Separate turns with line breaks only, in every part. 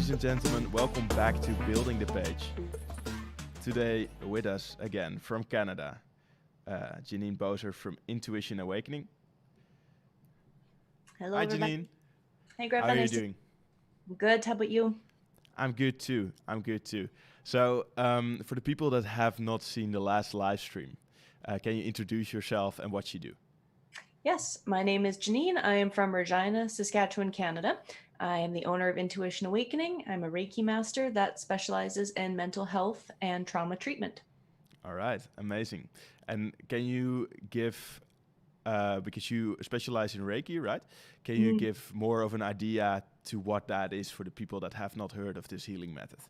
Ladies and gentlemen, welcome back to Building the Page. Today with us again from Canada, Jenine Boser from Intuition Awakening.
Hello,
Hi
everybody.
Jenine,
Hey,
how
Griffin.
are you doing?
Good. How about you?
I'm good too. So for the people that have not seen the last live stream, can you introduce yourself and what you do?
Yes, my name is Jenine. I am from Regina, Saskatchewan, Canada. I am the owner of Intuition Awakening. I'm a Reiki master that specializes in mental health and trauma treatment.
All right, amazing. And can you give, because you specialize in Reiki, right? Can you
Mhm.
give more of an idea to what that is for the people that have not heard of this healing method?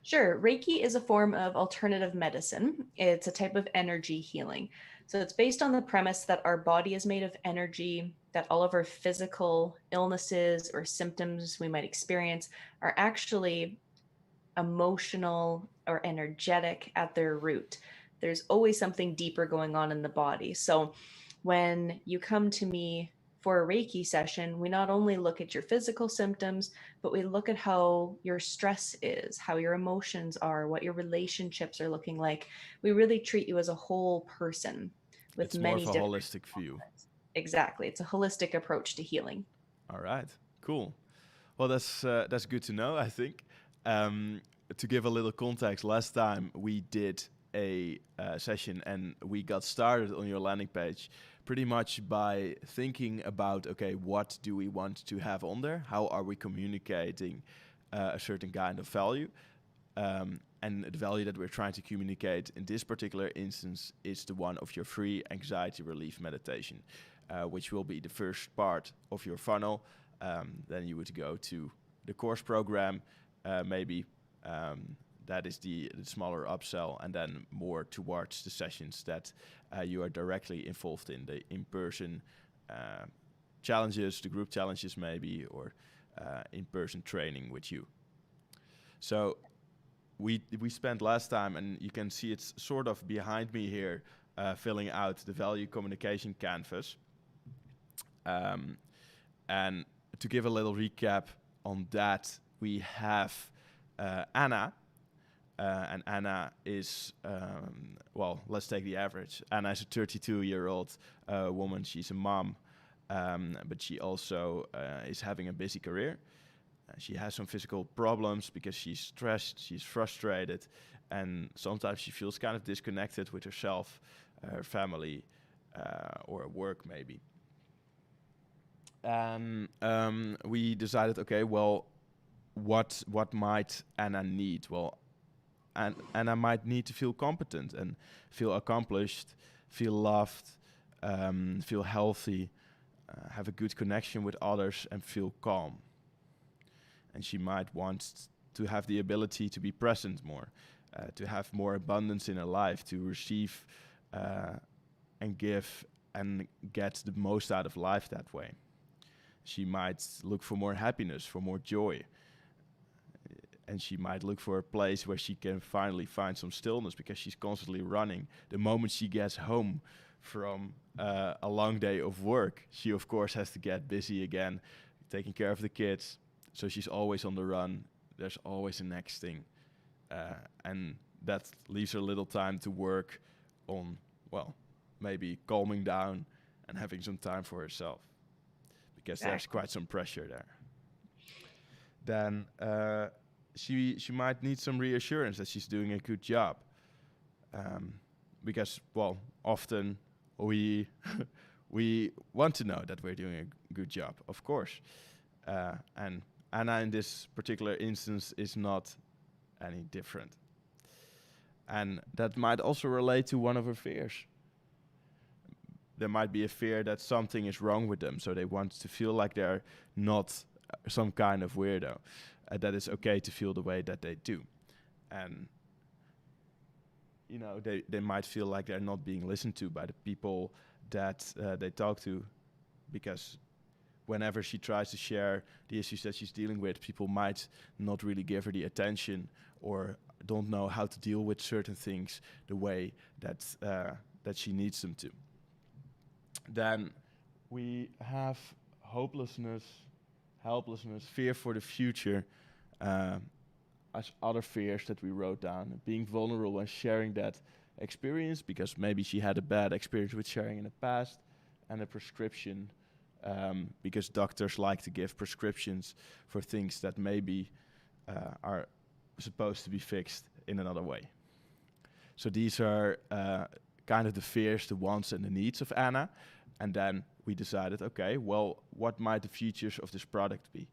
Sure. Reiki is a form of alternative medicine. It's a type of energy healing. So it's based on the premise that our body is made of energy, that all of our physical illnesses or symptoms we might experience are actually emotional or energetic at their root. There's always something deeper going on in the body. So when you come to me for a Reiki session, we not only look at your physical symptoms, but we look at how your stress is, how your emotions are, what your relationships are looking like. We really treat you as a whole person with
It's more
many
of a
different
holistic view.
components. Exactly. It's a holistic approach to healing.
All right, cool. Well, that's good to know, I think. Um, to give a little context, last time we did a session and we got started on your landing page pretty much by thinking about, okay, what do we want to have on there? How are we communicating a certain kind of value? And the value that we're trying to communicate in this particular instance is the one of your free anxiety relief meditation, which will be the first part of your funnel. Then you would go to the course program, maybe. That is the smaller upsell, and then more towards the sessions that you are directly involved in, the in-person challenges, the group challenges maybe, or in-person training with you. So we spent last time, and you can see it's sort of behind me here, filling out the value communication canvas. And to give a little recap on that, we have Anna. And Anna is, let's take the average. Anna is a 32-year-old woman. She's a mom, but she also is having a busy career. She has some physical problems because she's stressed, she's frustrated, and sometimes she feels kind of disconnected with herself, her family, or work maybe. And we decided, okay, well, what might Anna need? Well, Anna might need to feel competent and feel accomplished, feel loved, feel healthy, have a good connection with others, and feel calm. And she might want to have the ability to be present more, to have more abundance in her life, to receive and give and get the most out of life that way. She might look for more happiness, for more joy. And she might look for a place where she can finally find some stillness because she's constantly running. The moment she gets home from a long day of work, she of course has to get busy again, taking care of the kids. So she's always on the run. There's always the next thing. And that leaves her little time to work on, well, maybe calming down and having some time for herself. Because there's quite some pressure there. Then she might need some reassurance that she's doing a good job. Because, well, often we we want to know that we're doing a good job, of course. And Anna, in this particular instance, is not any different. And that might also relate to one of her fears. There might be a fear that something is wrong with them, so they want to feel like they're not some kind of weirdo, that it's okay to feel the way that they do. And, you know, they might feel like they're not being listened to by the people that they talk to, because whenever she tries to share the issues that she's dealing with, people might not really give her the attention or don't know how to deal with certain things the way that she needs them to. Then we have hopelessness, helplessness, fear for the future, Uh, as other fears that we wrote down, being vulnerable and sharing that experience, because maybe she had a bad experience with sharing in the past, and a prescription, because doctors like to give prescriptions for things that maybe are supposed to be fixed in another way. So these are kind of the fears, the wants, and the needs of Anna. And then we decided, okay, well, what might the features of this product be?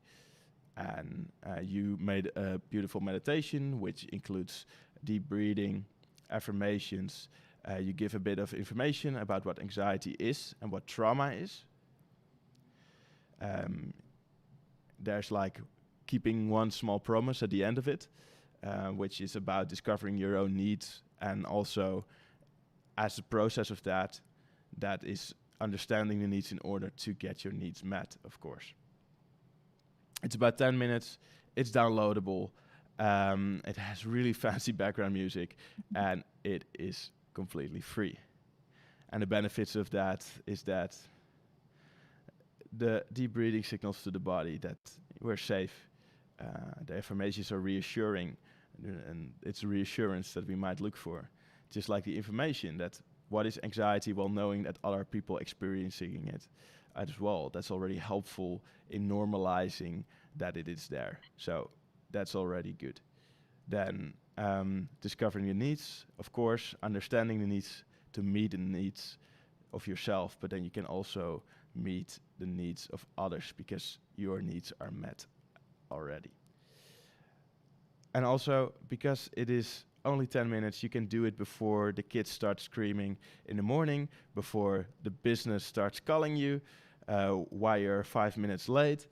And you made a beautiful meditation, which includes deep breathing, affirmations. You give a bit of information about what anxiety is and what trauma is. There's like keeping one small promise at the end of it, which is about discovering your own needs, and also as a process of that, that is understanding the needs in order to get your needs met, of course. It's about 10 minutes. It's downloadable. It has really fancy background music, and it is completely free. And the benefits of that is that the deep breathing signals to the body that we're safe. The affirmations are reassuring, and it's a reassurance that we might look for. Just like the information that what is anxiety, while knowing that other people experiencing it as well. That's already helpful in normalizing that it is there. So that's already good. Then discovering your needs, of course, understanding the needs to meet the needs of yourself, but then you can also meet the needs of others because your needs are met already. And also, because it is only 10 minutes, you can do it before the kids start screaming in the morning, before the business starts calling you, while you're 5 minutes late.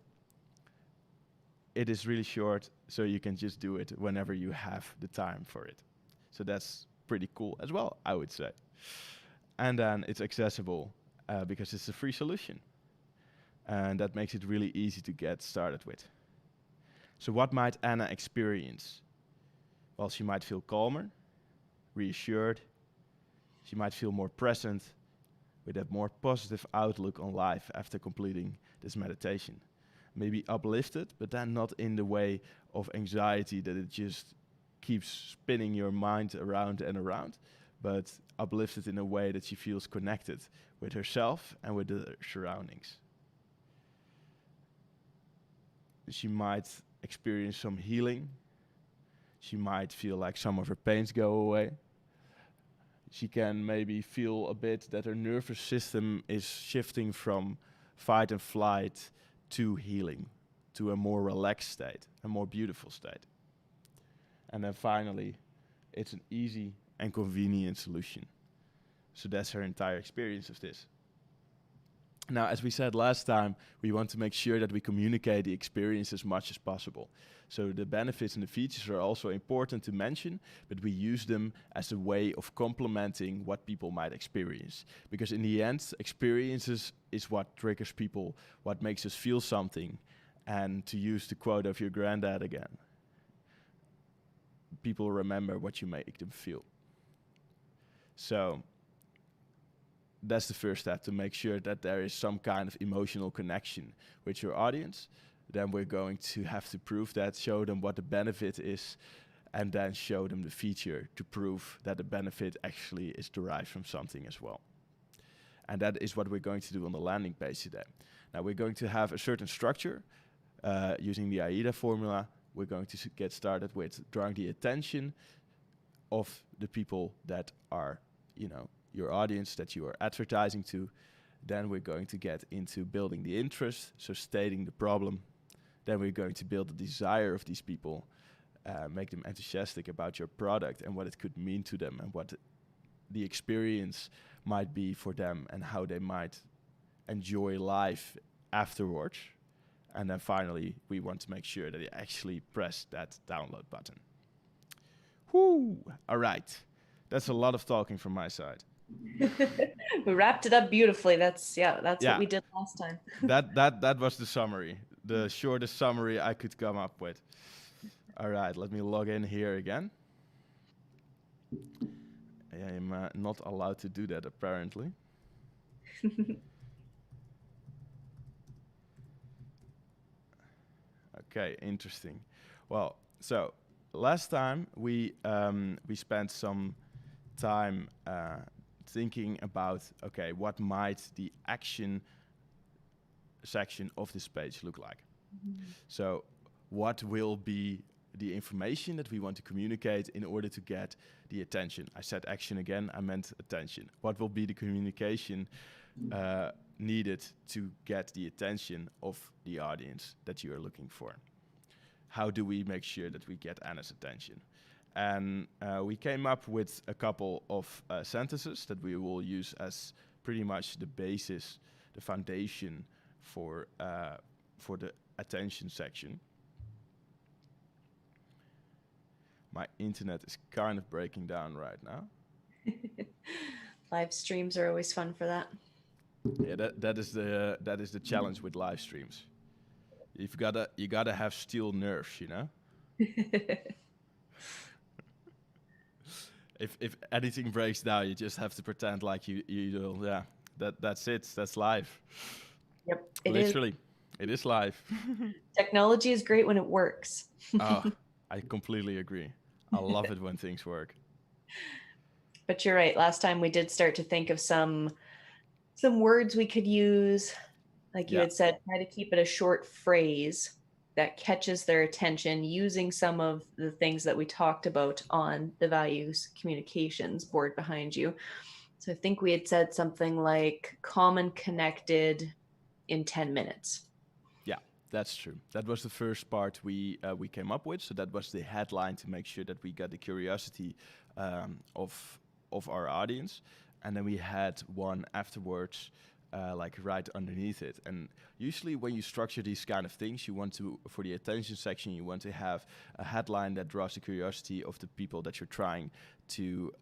It is really short, so you can just do it whenever you have the time for it. So that's pretty cool as well, I would say. And then it's accessible because it's a free solution. And that makes it really easy to get started with. So what might Anna experience? Well, she might feel calmer, reassured. She might feel more present with a more positive outlook on life after completing this meditation. Maybe uplifted, but then not in the way of anxiety that it just keeps spinning your mind around and around, but uplifted in a way that she feels connected with herself and with the surroundings. She might experience some healing. She might feel like some of her pains go away. She can maybe feel a bit that her nervous system is shifting from fight and flight to healing, to a more relaxed state, a more beautiful state. And then finally, it's an easy and convenient solution. So that's her entire experience of this. Now, as we said last time, we want to make sure that we communicate the experience as much as possible. So the benefits and the features are also important to mention, but we use them as a way of complementing what people might experience. Because in the end, experiences is what triggers people, what makes us feel something. And to use the quote of your granddad again, people remember what you make them feel. So that's the first step, to make sure that there is some kind of emotional connection with your audience. Then we're going to have to prove that, show them what the benefit is, and then show them the feature to prove that the benefit actually is derived from something as well. And that is what we're going to do on the landing page today. Now we're going to have a certain structure using the AIDA formula. We're going to get started with drawing the attention of the people that are, your audience that you are advertising to. Then we're going to get into building the interest, so stating the problem. Then we're going to build the desire of these people, make them enthusiastic about your product and what it could mean to them and what the experience might be for them and how they might enjoy life afterwards. And then finally, we want to make sure that they actually press that download button. Whoo! All right. That's a lot of talking from my side.
We wrapped it up beautifully. That's what we did last time.
That was the summary, the shortest summary I could come up with. All right, let me log in here again. I'm not allowed to do that apparently. Okay, interesting. Well, so last time we spent some time thinking about, okay, what might the action section of this page look like? So what will be the information that we want to communicate in order to get the attention? I said action again, I meant attention. What will be the communication needed to get the attention of the audience that you are looking for? How do we make sure that we get Anna's attention? And we came up with a couple of sentences that we will use as pretty much the basis, the foundation for the attention section. My internet is kind of breaking down right now.
Live streams are always fun for that.
Yeah, that is the challenge with live streams. You gotta have steel nerves, you know. If anything breaks down, you just have to pretend like you will. Yeah, that's it. That's live.
Yep,
Literally, it is live.
Technology is great when it works.
Oh, I completely agree. I love it when things work.
But you're right. Last time we did start to think of some words we could use. Like you had said, try to keep it a short phrase that catches their attention using some of the things that we talked about on the values communications board behind you. So I think we had said something like common connected in 10 minutes.
Yeah, that's true. That was the first part we came up with. So that was the headline to make sure that we got the curiosity of our audience. And then we had one afterwards, like right underneath it. And usually when you structure these kind of things, you want to, for the attention section, you want to have a headline that draws the curiosity of the people that you're trying to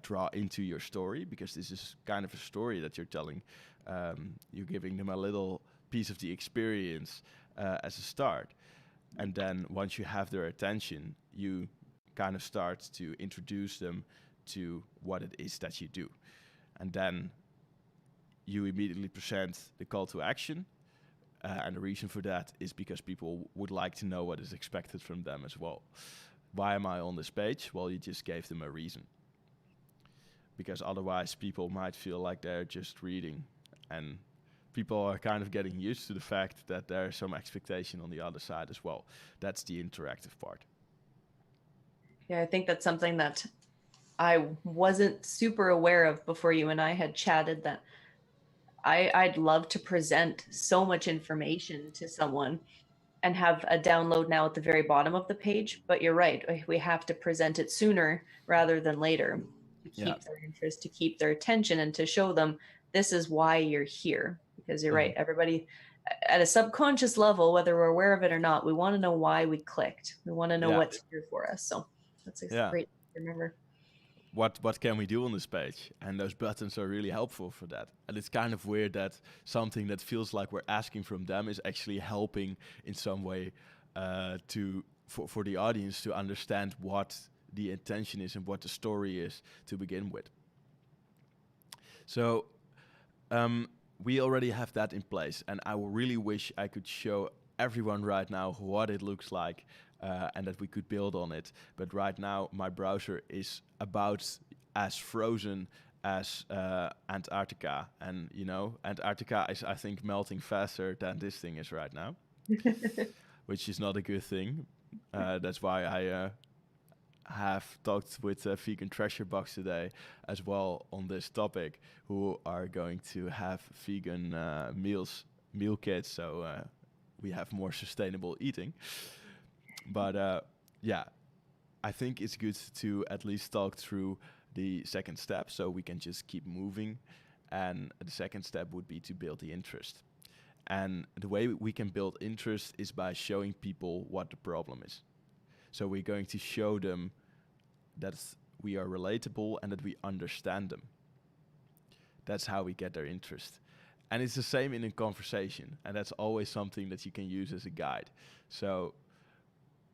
draw into your story, because this is kind of a story that you're telling. You're giving them a little piece of the experience as a start. And then once you have their attention, you kind of start to introduce them to what it is that you do. And then you immediately present the call to action. And the reason for that is because people would like to know what is expected from them as well. Why am I on this page? Well, you just gave them a reason. Because otherwise people might feel like they're just reading, and people are kind of getting used to the fact that there's some expectation on the other side as well. That's the interactive part.
Yeah, I think that's something that I wasn't super aware of before you and I had chatted, that I'd love to present so much information to someone and have a download now at the very bottom of the page. But you're right, we have to present it sooner rather than later to keep their interest, to keep their attention, and to show them this is why you're here. Because you're right, everybody at a subconscious level, whether we're aware of it or not, we want to know why we clicked. We want to know what's here for us. So that's a great to remember.
What can we do on this page? And those buttons are really helpful for that. And it's kind of weird that something that feels like we're asking from them is actually helping in some way for the audience to understand what the intention is and what the story is to begin with. So we already have that in place, and I really wish I could show everyone right now what it looks like and that we could build on it. But right now my browser is about as frozen as Antarctica, and you know, Antarctica is, I think, melting faster than this thing is right now, which is not a good thing. That's why I have talked with Vegan Treasure Box today as well on this topic, who are going to have vegan meal kits, so we have more sustainable eating. But yeah, I think it's good to at least talk through the second step so we can just keep moving. And the second step would be to build the interest. And the way we can build interest is by showing people what the problem is. So we're going to show them that we are relatable and that we understand them. That's how we get their interest. And it's the same in a conversation. And that's always something that you can use as a guide. So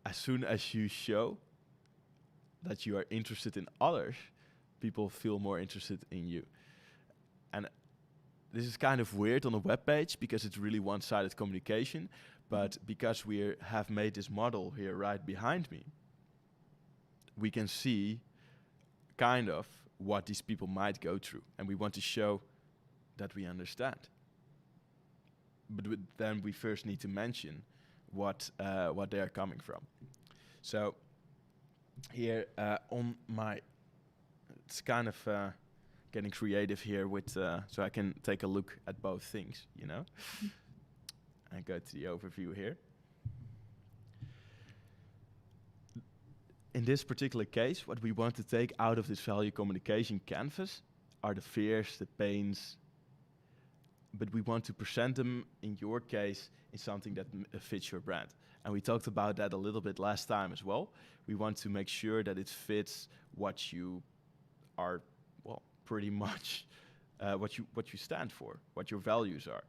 as soon as you show that you are interested in others, people feel more interested in you. And this is kind of weird on a web page because it's really one-sided communication. But because we have made this model here right behind me, we can see kind of what these people might go through. And we want to show that we understand. But then we first need to mention what they are coming from. So here on my, it's kind of getting creative here with, so I can take a look at both things, you know. And go to the overview here. In this particular case, what we want to take out of this value communication canvas are the fears, the pains, but we want to present them, in your case, in something that fits your brand. And we talked about that a little bit last time as well. We want to make sure that it fits what you are, well, pretty much what you stand for, what your values are.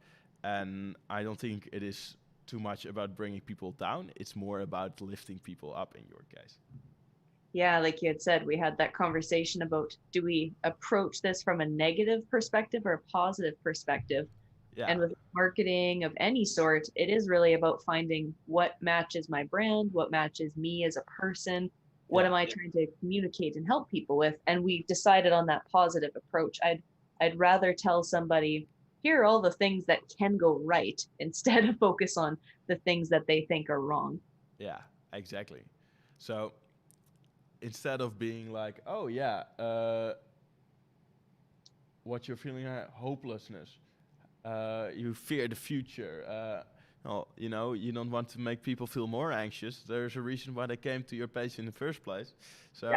And I don't think it is too much about bringing people down. It's more about lifting people up in your case.
Yeah, like you had said, we had that conversation about, do we approach this from a negative perspective or a positive perspective?
Yeah.
And with marketing of any sort, it is really about finding what matches my brand, what matches me as a person, what am I trying to communicate and help people with? And we decided on that positive approach. I'd rather tell somebody, here are all the things that can go right, instead of focus on the things that they think are wrong.
Yeah, exactly. So instead of being like, oh yeah, what you're feeling, hopelessness, you fear the future, well, you know, you don't want to make people feel more anxious. There's a reason why they came to your page in the first place. So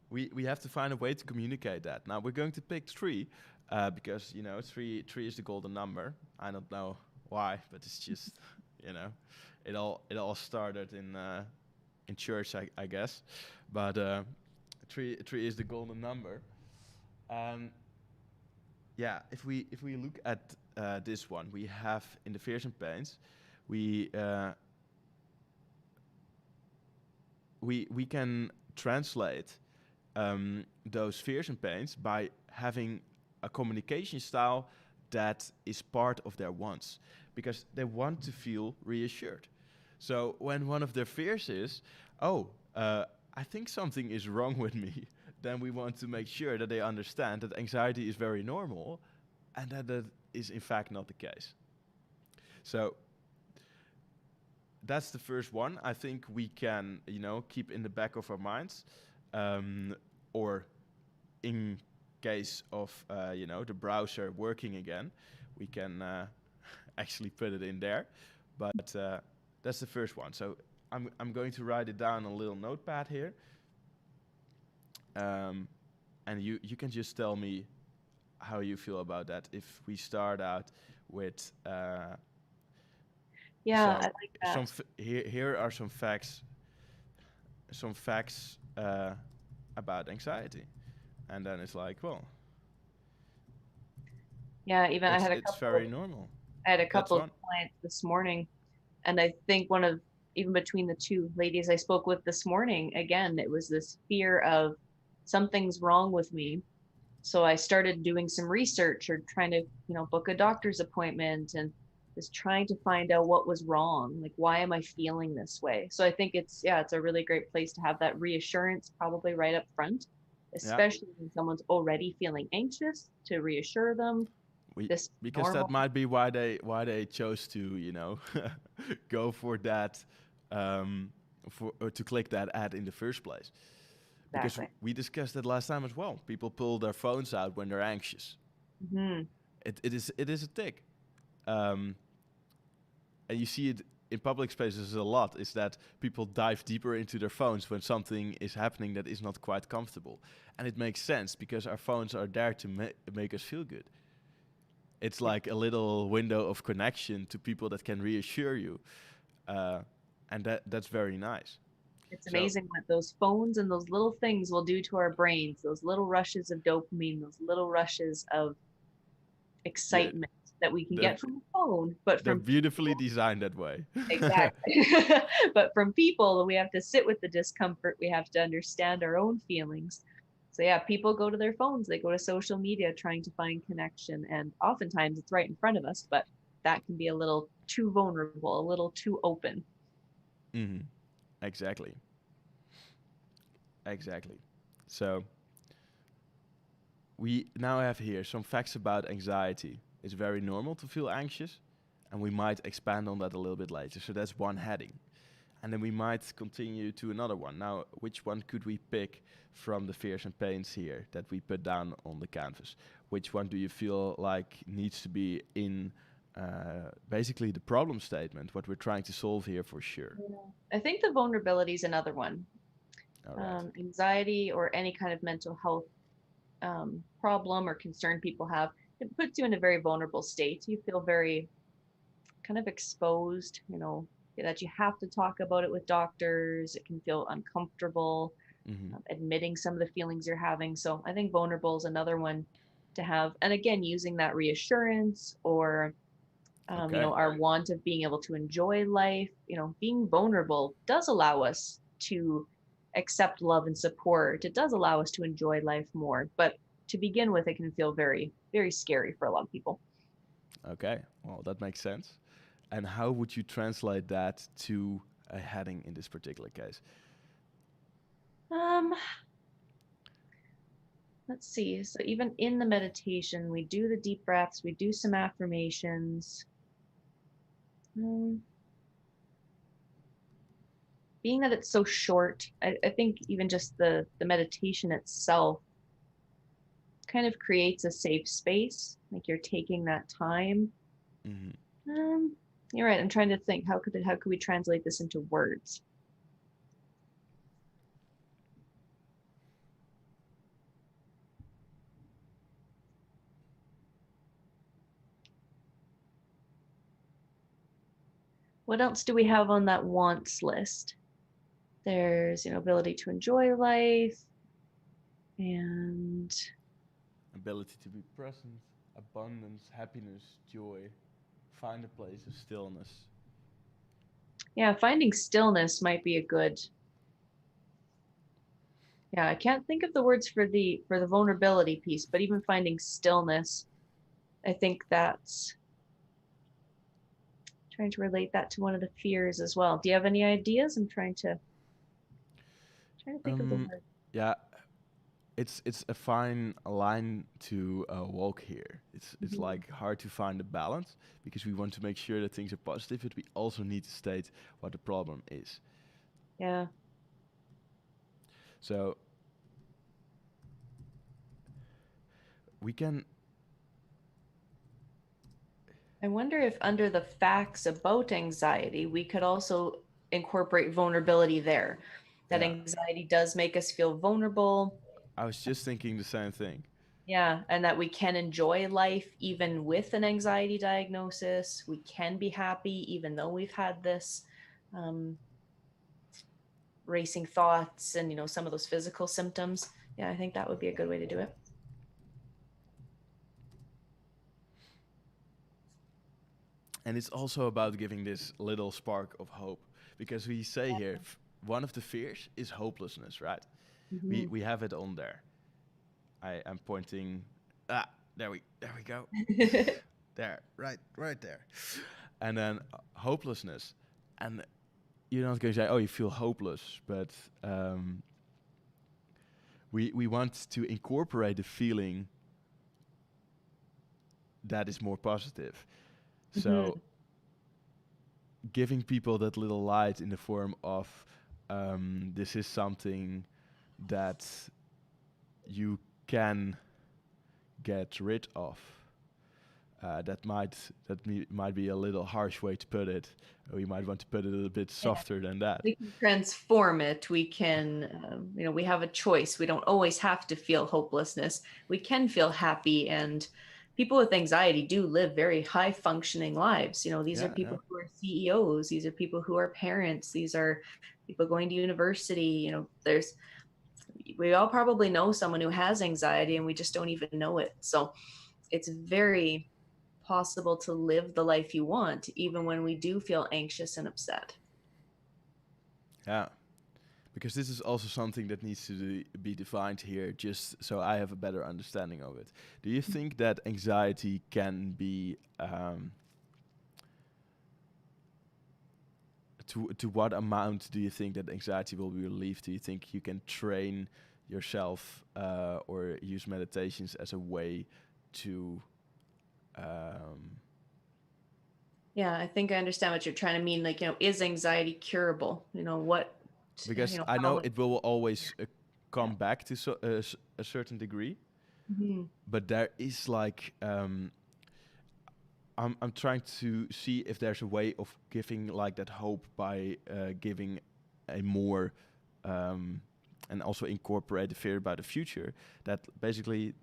we have to find a way to communicate that. Now we're going to pick 3, because, you know, 3 is the golden number. I don't know why, but it's just, you know, it all started in church, I guess. But 3 is the golden number. Yeah, if we look at this one, we have in the fears and pains, we can translate those fears and pains by having a communication style that is part of their wants, because they want to feel reassured. So when one of their fears is, I think something is wrong with me, then we want to make sure that they understand that anxiety is very normal and that is in fact not the case. So that's the first one. I think we can, you know, keep in the back of our minds, or in case of, you know, the browser working again, we can actually put it in there. But that's the first one. So I'm going to write it down on a little notepad here. And you can just tell me how you feel about that. If we start out with
I like that.
Here are some facts about anxiety, and then it's like, well,
yeah, even
it's very normal.
I had a couple of clients this morning, and I think even between the 2 ladies I spoke with this morning, again, it was this fear of something's wrong with me. So I started doing some research or trying to, you know, book a doctor's appointment and just trying to find out what was wrong. Like, why am I feeling this way? So I think it's a really great place to have that reassurance probably right up front, especially when someone's already feeling anxious, to reasure them.
Because that might be why they chose to, you know, go for that, to click that ad in the first place. Because we discussed it last time as well. People pull their phones out when they're anxious.
Mm-hmm.
It is a tick, and you see it in public spaces a lot. Is that people dive deeper into their phones when something is happening that is not quite comfortable, and it makes sense because our phones are there to make us feel good. It's like a little window of connection to people that can reassure you, and that's very nice.
It's amazing what those phones and those little things will do to our brains, those little rushes of dopamine, those little rushes of excitement that we can get from a phone, but
they're beautifully designed that way.
Exactly. But from people, we have to sit with the discomfort. We have to understand our own feelings. So yeah, people go to their phones, they go to social media trying to find connection, and oftentimes it's right in front of us, but that can be a little too vulnerable, a little too open.
Mm-hmm. Exactly. Exactly. So we now have here some facts about anxiety. It's very normal to feel anxious, and we might expand on that a little bit later. So that's one heading. And then we might continue to another one. Now, which one could we pick from the fears and pains here that we put down on the canvas? Which one do you feel like needs to be in basically the problem statement, what we're trying to solve here for sure?
Yeah. I think the vulnerability is another one.
All right.
Anxiety or any kind of mental health problem or concern people have, it puts you in a very vulnerable state. You feel very kind of exposed, that you have to talk about it with doctors. It can feel uncomfortable,
Mm-hmm.
admitting some of the feelings you're having. So I think vulnerable is another one to have. And again, using that reassurance or,
Okay.
our want of being able to enjoy life, being vulnerable does allow us to accept love and support. It does allow us to enjoy life more. But to begin with, it can feel very, very scary for a lot of people.
Okay. Well, that makes sense. And how would you translate that to a heading in this particular case?
Um, let's see. So even in the meditation, we do the deep breaths, we do some affirmations. Um, Being that it's so short, I think even just the meditation itself kind of creates a safe space. Like you're taking that time.
Mm-hmm.
Um, you're right. I'm trying to think how could we translate this into words? What else do we have on that wants list? There's, ability to enjoy life and
Ability to be present, abundance, happiness, joy, find a place of stillness.
yeah, finding stillness might be a good. Yeah, I can't think of the words for the vulnerability piece, but even finding stillness, I think that's trying to relate that to one of the fears as well. Do you have any ideas? I'm trying to think of the
Um,
word.
yeah, it's a fine line to walk here. It's
Mhm.
like hard to find a balance because we want to make sure that things are positive, but we also need to state what the problem is.
Yeah.
So we can,
I wonder if under the facts about anxiety, we could also incorporate vulnerability there. That
yeah.
anxiety does make us feel vulnerable.
I was just thinking the same thing.
Yeah, and that we can enjoy life even with an anxiety diagnosis. We can be happy even though we've had this um, racing thoughts and some of those physical symptoms. Yeah, I think that would be a good way to do it.
And it's also about giving this little spark of hope because we say here one of the fears is hopelessness, right?
Mhm.
We have it on there. I am pointing. Ah, there we go. There, right there. And then hopelessness, and you're not going to say, "Oh, you feel hopeless," but we want to incorporate the feeling that is more positive. So
Mhm.
giving people that little light in the form of this is something that you can get rid of. Might be a little harsh way to put it. We might want to put it a bit
Yeah,
softer than that.
we can transform it. We can, we have a choice. We don't always have to feel hopelessness. We can feel happy. And people with anxiety do live very high functioning lives. These are
Yeah, yeah,
people who are CEOs. These are people who are parents. These are people going to university. We all probably know someone who has anxiety and we just don't even know it. So it's very possible to live the life you want, even when we do feel anxious and upset.
yeah. Because this is also something that needs to be defined here, just so I have a better understanding of it. Do you think that anxiety can be to what amount do you think that anxiety will be relieved? Do you think you can train yourself or use meditations as a way to
Yeah, I think I understand what you're trying to mean. Like, is anxiety curable?
because I know
How,
it will always
yeah.
come back to a certain degree,
Mhm.
but there is like I'm trying to see if there's a way of giving like that hope by giving a more and also incorporate the fear about the future that basically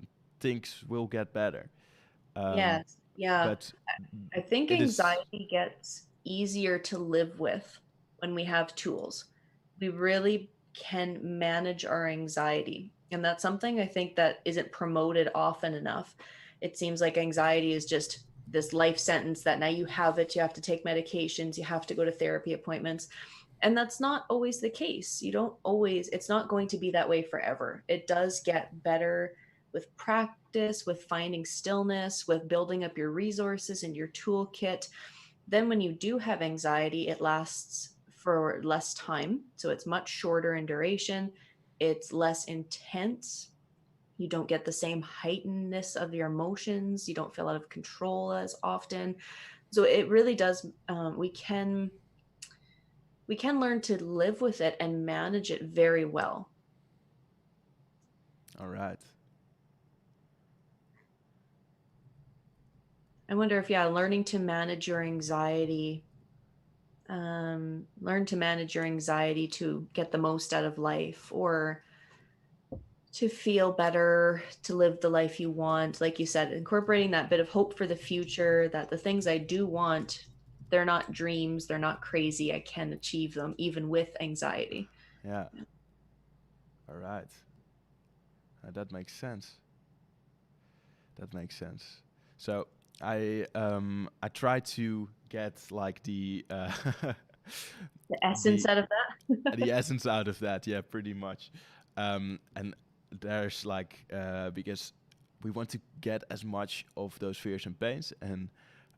things will get better. Um,
Yes. Yeah.
but
I think
it is,
anxiety gets easier to live with when we have tools. We really can manage our anxiety. And that's something I think that isn't promoted often enough. It seems like anxiety is just this life sentence that now you have it, you have to take medications, you have to go to therapy appointments. And that's not always the case. You don't always, it's not going to be that way forever. It does get better with practice, with finding stillness, with building up your resources and your toolkit. Then, when you do have anxiety, it lasts for less time. So it's much shorter in duration, it's less intense. You don't get the same heightenedness of your emotions. You don't feel out of control as often. So it really does. We can learn to live with it and manage it very well.
all right.
I wonder if, yeah, learning to manage your anxiety, learn to manage your anxiety to get the most out of life, or to feel better, to live the life you want. Like you said, incorporating that bit of hope for the future, that the things I do want, they're not dreams, they're not crazy. I can achieve them even with anxiety.
Yeah. All right. That makes sense. That makes sense. So I try to get like
The essence
the
out of that.
the essence out of that. Yeah, pretty much. And there's like because we want to get as much of those fears and pains and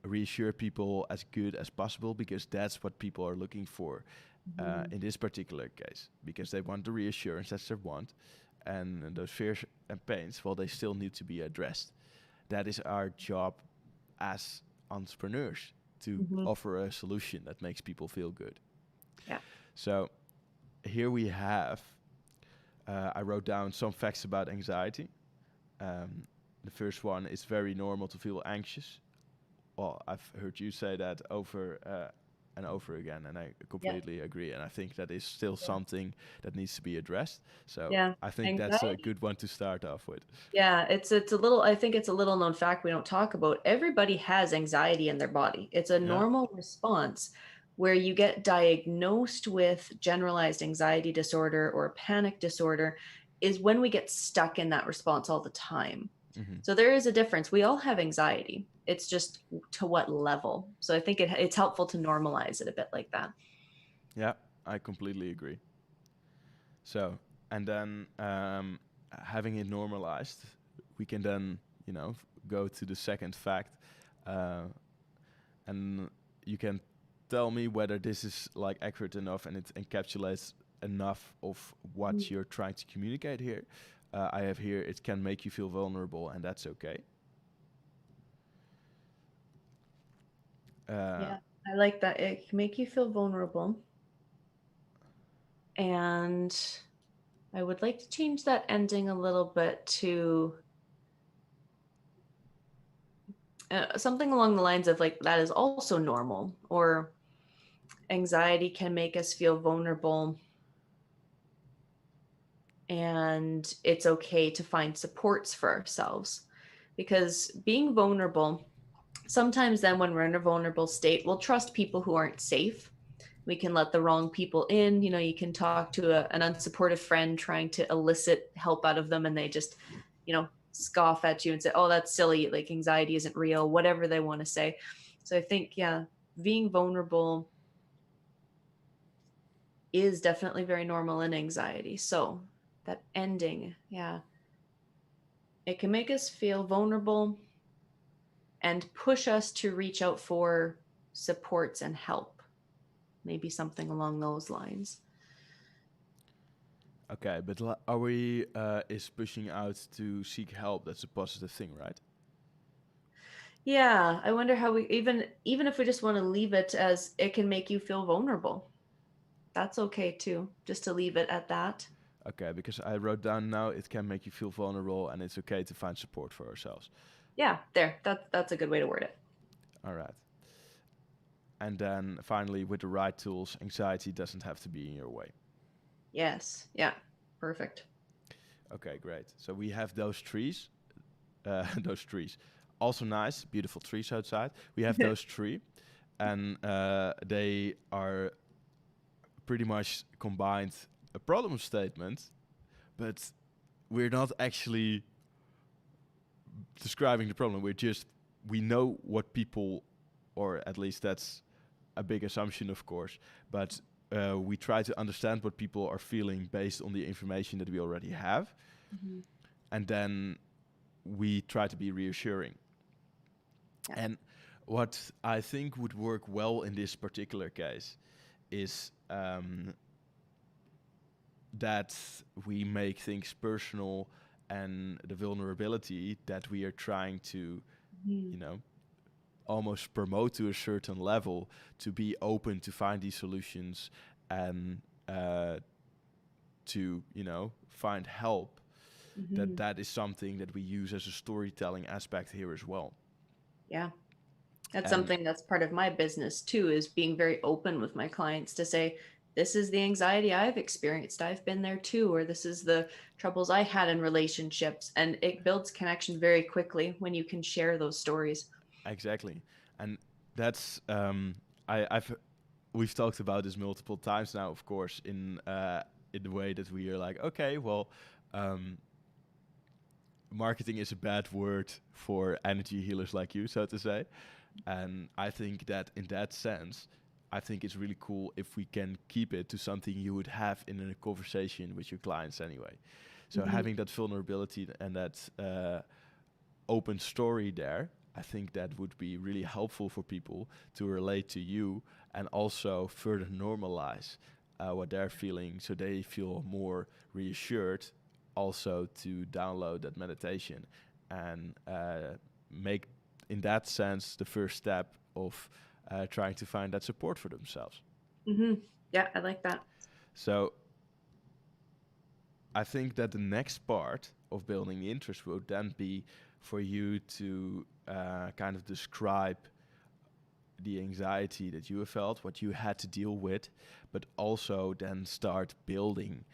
reassure people as good as possible because that's what people are looking for
Mhm.
in this particular case because they want the reassurance that's their want and those fears and pains well they still need to be addressed. That is our job as entrepreneurs to
Mhm.
offer a solution that makes people feel good.
Yeah.
So here we have, I wrote down some facts about anxiety. The first one is very normal to feel anxious. Well, I've heard you say that over and over again, and I
Yeah.
completely agree. And I think that is still
Yeah.
something that needs to be addressed. So
Yeah.
I think that's a
Anxiety.
good one to start off with.
Yeah, it's a little, I think it's a little known fact we don't talk about. Everybody has anxiety in their body. It's a
Yeah.
normal response where you get diagnosed with generalized anxiety disorder or panic disorder is when we get stuck in that response all the time.
Hmm.
So there is a difference. We all have anxiety. It's just to what level. So I think it's helpful to normalize it a bit like that.
Yeah, I completely agree. So, and then having it normalized, we can then, go to the second fact. Uh, and you can tell me whether this is like accurate enough and it encapsulates enough of
Mhm.
what you're trying to communicate here. I have here, it can make you feel vulnerable, and that's okay. Uh,
Yeah, I like that. It can make you feel vulnerable. And I would like to change that ending a little bit to something along the lines of like, that is also normal, or anxiety can make us feel vulnerable. And it's okay to find supports for ourselves because being vulnerable, sometimes then when we're in a vulnerable state, we'll trust people who aren't safe. We can let the wrong people in. You can talk to an unsupportive friend trying to elicit help out of them, and they just, scoff at you and say, oh, that's silly. Like, anxiety isn't real, whatever they want to say. So I think, yeah, being vulnerable is definitely very normal in anxiety. So that ending, yeah, it can make us feel vulnerable and push us to reach out for supports and help. maybe something along those lines.
Okay, but are we is pushing out to seek help? That's a positive thing, right?
Yeah, I wonder how we even if we just want to leave it as it can make you feel vulnerable. That's okay too, just to leave it at that.
Okay, because I wrote down now it can make you feel vulnerable, and it's okay to find support for ourselves.
Yeah, there. That's a good way to word it.
All right. And then finally, with the right tools, anxiety doesn't have to be in your way.
Yes. Yeah. Perfect.
Okay, great. So we have those trees, those trees. Also nice, beautiful trees outside. We have those three, and they are pretty much combined a problem statement, but we're not actually describing the problem. We know what people, or at least that's a big assumption, of course, but we try to understand what people are feeling based on the information that we already have,
Mhm.
and then we try to be reassuring.
Yeah.
And what I think would work well in this particular case is that we make things personal, and the vulnerability that we are trying to,
Mhm.
you know, almost promote to a certain level, to be open to find these solutions and to, find help,
Mhm.
that is something that we use as a storytelling aspect here as well.
Yeah. That's
And
something that's part of my business too, is being very open with my clients to say, this is the anxiety I've experienced. I've been there too, or this is the troubles I had in relationships. And it builds connection very quickly when you can share those stories.
exactly. And that's I've we've talked about this multiple times now, of course, in the way that we are like, okay, well, um, marketing is a bad word for energy healers like you, so to say. And I think that in that sense, I think it's really cool if we can keep it to something you would have in a conversation with your clients anyway. So
Mhm.
having that vulnerability and that open story there, I think that would be really helpful for people to relate to you, and also further normalize what they're feeling, so they feel more reassured also to download that meditation and make, in that sense, the first step of trying to find that support for themselves.
Mhm. Yeah, I like that.
So I think that the next part of building the interest would then be for you to kind of describe the anxiety that you have felt, what you had to deal with, but also then start building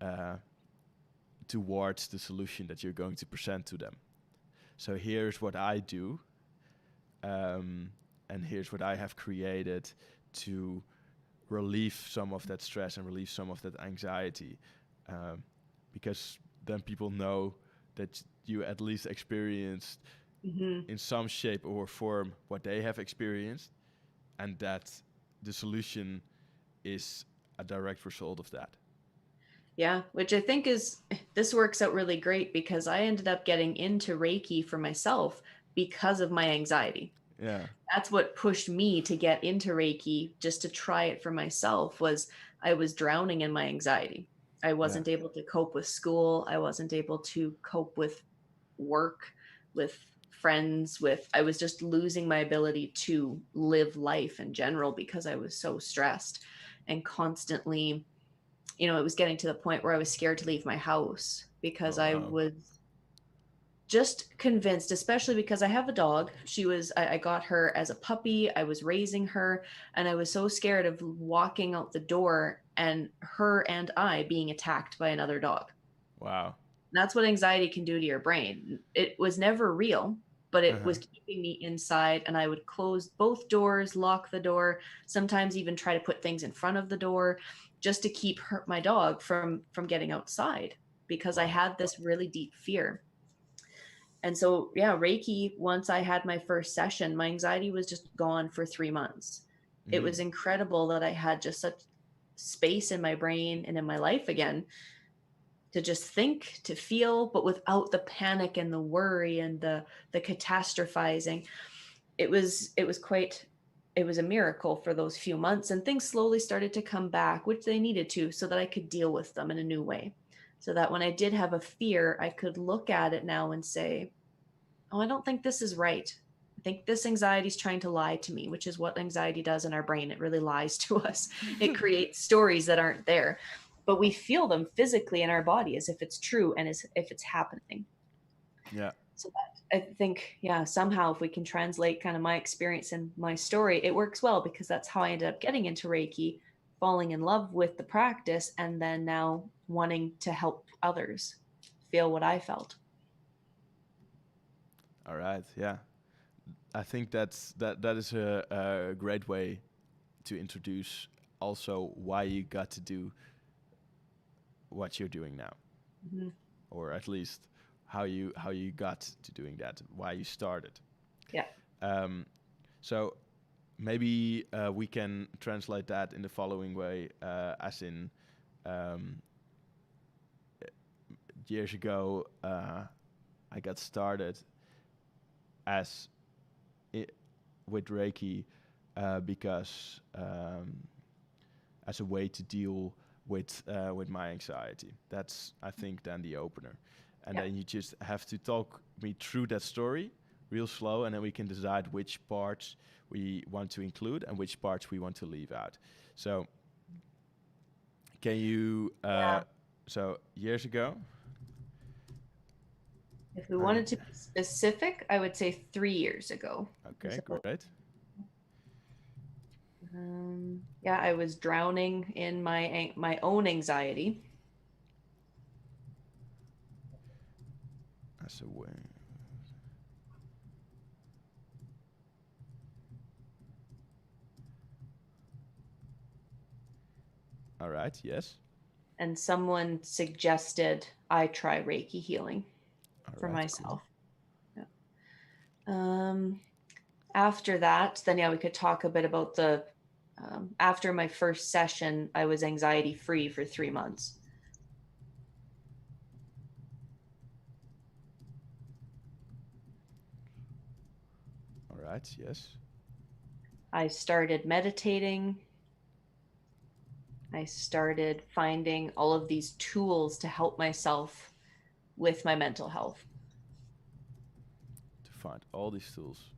uh, towards the solution that you're going to present to them. So here's what I do, um, and here's what I have created to relieve some of that stress and relieve some of that anxiety, um, because then people know that you at least experienced
Mhm.
in some shape or form what they have experienced, and that the solution is a direct result of that.
Yeah, which I think is this works out really great because I ended up getting into Reiki for myself because of my anxiety.
Yeah.
That's what pushed me to get into Reiki, just to try it for myself. Was I was drowning in my anxiety. I
Yeah.
wasn't able to cope with school. I wasn't able to cope with work, with friends, with I was just losing my ability to live life in general because I was so stressed and constantly, it was getting to the point where I was scared to leave my house because
Oh
I
wow.
was just convinced, especially because I have a dog. I got her as a puppy. I was raising her, and I was so scared of walking out the door and her and I being attacked by another dog.
Wow.
That's what anxiety can do to your brain. It was never real, but it
Uh-huh.
was keeping me inside, and I would close both doors, lock the door, sometimes even try to put things in front of the door just to keep my dog from getting outside because I
Wow.
had this really deep fear. And so, yeah, Reiki, once I had my first session, my anxiety was just gone for 3 months. It
Mm.
was incredible that I had just such space in my brain and in my life again to just think, to feel, but without the panic and the worry and the catastrophizing. It was quite it was a miracle for those few months, and things slowly started to come back, which they needed to, so that I could deal with them in a new way. So that when I did have a fear, I could look at it now and say, oh, I don't think this is right. I think this anxiety is trying to lie to me, which is what anxiety does in our brain. It really lies to us. It creates stories that aren't there, but we feel them physically in our body as if it's true and as if it's happening.
Yeah.
So that, I think, yeah, somehow if we can translate kind of my experience and my story, it works well, because that's how I ended up getting into Reiki, falling in love with the practice, and then now wanting to help others feel what I felt.
All right. Yeah. I think that is a great way to introduce also why you got to do what you're doing now,
Mhm.
or at least how you got to doing that, why you started.
Yeah.
Um, so maybe we can translate that in the following way, as in um, years ago, I got started as with Reiki because as a way to deal with my anxiety. That's, I think, then the opener, and
Yeah.
then you just have to talk me through that story real slow, and then we can decide which parts we want to include and which parts we want to leave out. So, can you?
Yeah.
So years ago.
If we wanted to be specific, I would say 3 years ago.
Okay,
So,
great.
yeah, I was drowning in my own anxiety.
As a way. All right. Yes.
And someone suggested I try Reiki healing
All
for
right. Cool.
myself. Yeah. After that, then yeah, we could talk a bit about the. After my first session, I was anxiety free for 3 months.
All right. Yes.
I started meditating. I started finding all of these tools to help myself with my mental health.
To find all these tools.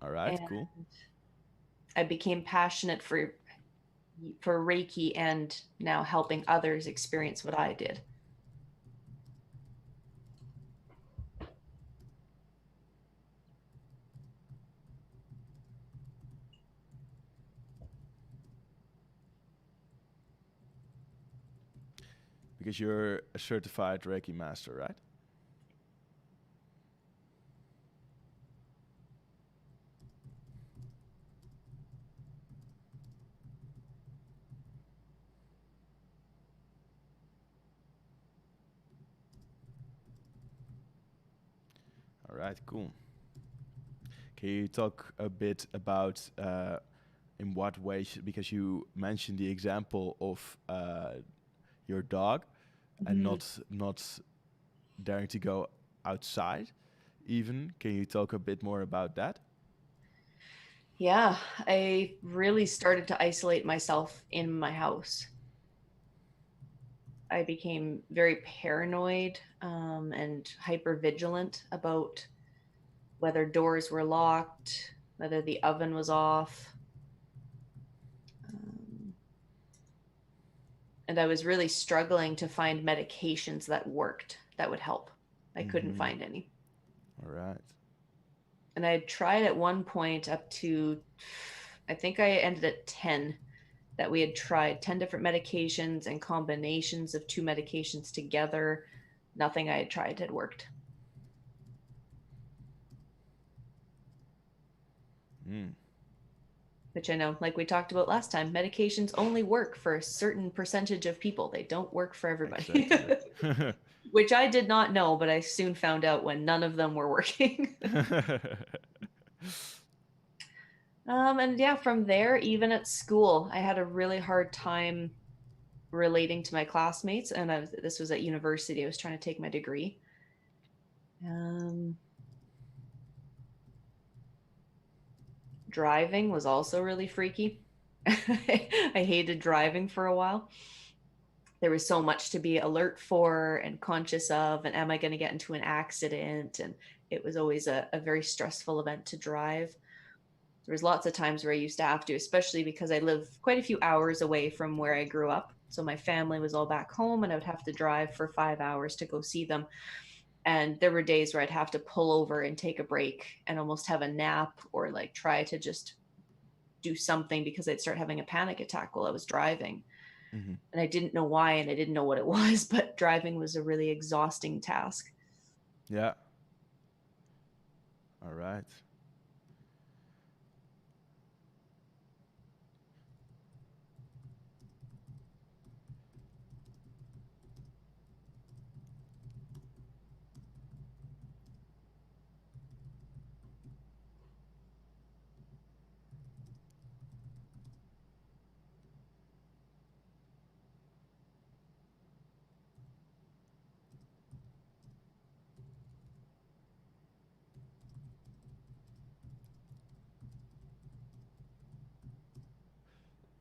All right.
And
Cool.
I became passionate for Reiki and now helping others experience what I did.
Because you're a certified Reiki master, right? All right. Cool. Can you talk a bit about in what way? Because you mentioned the example of your dog and
Mhm.
not daring to go outside. Even, can you talk a bit more about that?
Yeah, I really started to isolate myself in my house. I became very paranoid and hyper vigilant about whether doors were locked, whether the oven was off. Um, and I was really struggling to find medications that worked, that would help. I couldn't
Mm-hmm.
find any.
All right.
And I tried at one point up to, I think I ended at 10, that we had tried 10 different medications and combinations of two medications together. Nothing I had tried had worked.
Mm.
Which I know, like we talked about last time, medications only work for a certain percentage of people. They don't work for everybody.
Exactly.
Which I did not know, but I soon found out when none of them were working. And yeah, from there, even at school, I had a really hard time relating to my classmates, and this was at university. I was trying to take my degree. Driving was also really freaky. I hated driving for a while. There was so much to be alert for and conscious of, and am I going to get into an accident? And it was always a very stressful event to drive. There was lots of times where I used to have to, especially because I live quite a few hours away from where I grew up. So my family was all back home, and I would have to drive for 5 hours to go see them. And there were days where I'd have to pull over and take a break and almost have a nap, or like try to just do something, because I'd start having a panic attack while I was driving.
Mm-hmm.
And I didn't know why, and I didn't know what it was, but driving was a really exhausting task.
Yeah. All right.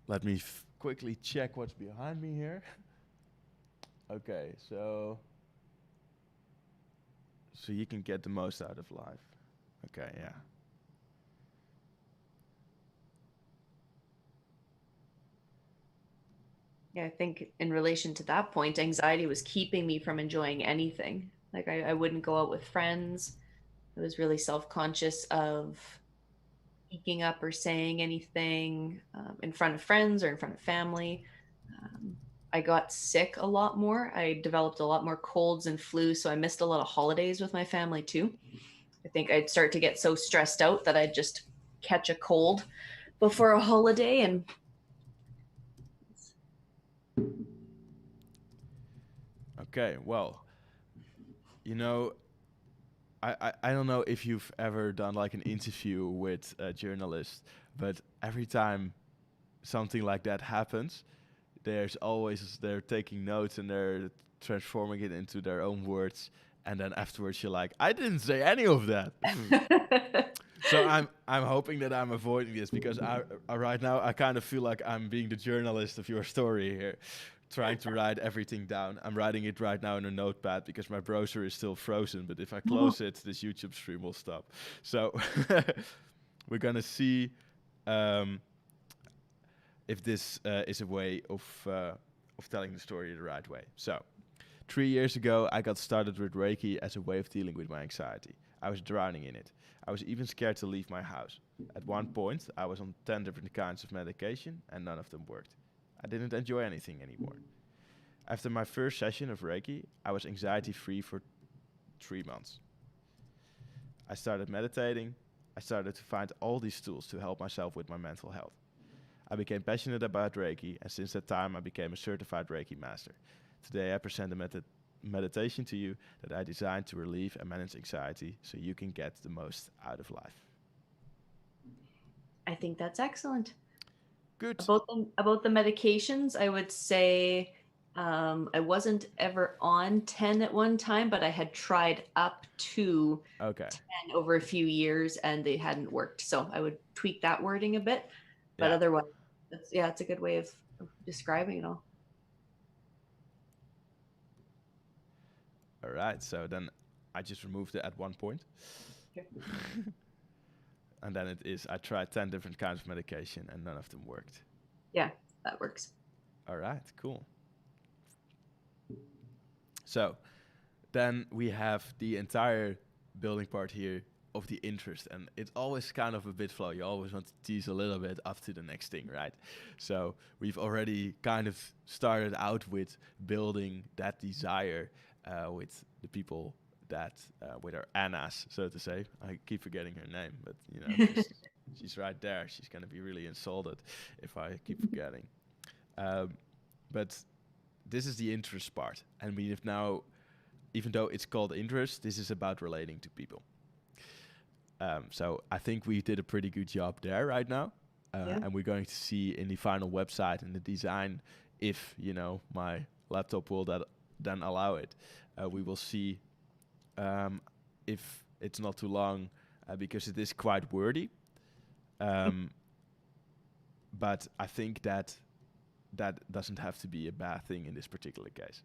Let me quickly check what's behind me here. Okay, so you can get the most out of life. Okay, yeah.
Yeah, I think in relation to that point, anxiety was keeping me from enjoying anything. Like I wouldn't go out with friends. I was really self-conscious of speaking up or saying anything in front of friends or in front of family. Um, I got sick a lot more. I developed a lot more colds and flu, so I missed a lot of holidays with my family too. I think I'd start to get so stressed out that I'd just catch a cold before a holiday. And
Okay, well, you know, I don't know if you've ever done like an interview with a journalist, but every time something like that happens, there's always they're taking notes and they're transforming it into their own words, and then afterwards you're like, I didn't say any of that. So I'm hoping that I'm avoiding this, because I right now I kind of feel like I'm being the journalist of your story here, trying to write everything down. I'm writing it right now in a notepad because my browser is still frozen, but if I close it, this YouTube stream will stop. So we're gonna see if this is a way of telling the story the right way. So 3 years ago, I got started with Reiki as a way of dealing with my anxiety. I was drowning in it. I was even scared to leave my house. At one point, I was on 10 different kinds of medication, and none of them worked. I didn't enjoy anything anymore. After my first session of Reiki, I was anxiety-free for 3 months. I started meditating. I started to find all these tools to help myself with my mental health. I became passionate about Reiki, and since that time, I became a certified Reiki master. Today, I present a meditation to you that I designed to relieve and manage anxiety so you can get the most out of life.
I think that's excellent.
Good.
About the medications, I would say I wasn't ever on 10 at one time, but I had tried up to
Okay.
10 over a few years, and they hadn't worked. So I would tweak that wording a bit. But
Yeah.
otherwise, it's a good way of describing it all.
All right. So then I just removed it at one point.
Okay.
And then it is, I tried 10 different kinds of medication and none of them worked.
Yeah, that works.
All right, cool. So then we have the entire building part here of the interest, and it's always kind of a bit flow. You always want to tease a little bit up to the next thing, right? So we've already kind of started out with building that desire with the people that with our Annas, so to say. I keep forgetting her name, but you know, she's right there. She's gonna be really insulted if I keep forgetting. But this is the interest part, and we have now, even though it's called interest, this is about relating to people. So I think we did a pretty good job there right now, and we're going to see in the final website and the design if my laptop will then allow it. We will see if it's not too long, because it is quite wordy. But I think that doesn't have to be a bad thing in this particular case,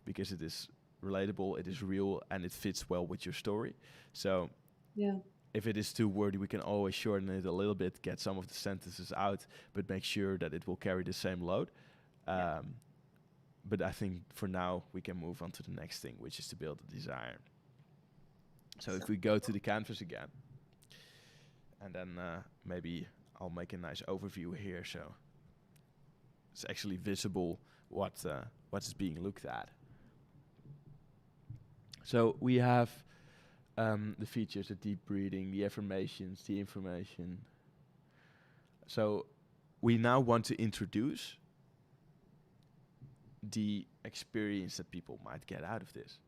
because it is relatable, it is real, and it fits well with your story. So if it is too wordy, we can always shorten it a little bit, get some of the sentences out, but make sure that it will carry the same load. But I think for now we can move on to the next thing, which is to build a desire. So if we go to the canvas again, and then maybe I'll make a nice overview here, so it's actually visible what is being looked at. So we have the features, the deep breathing, the affirmations, the information. So we now want to introduce the experience that people might get out of this.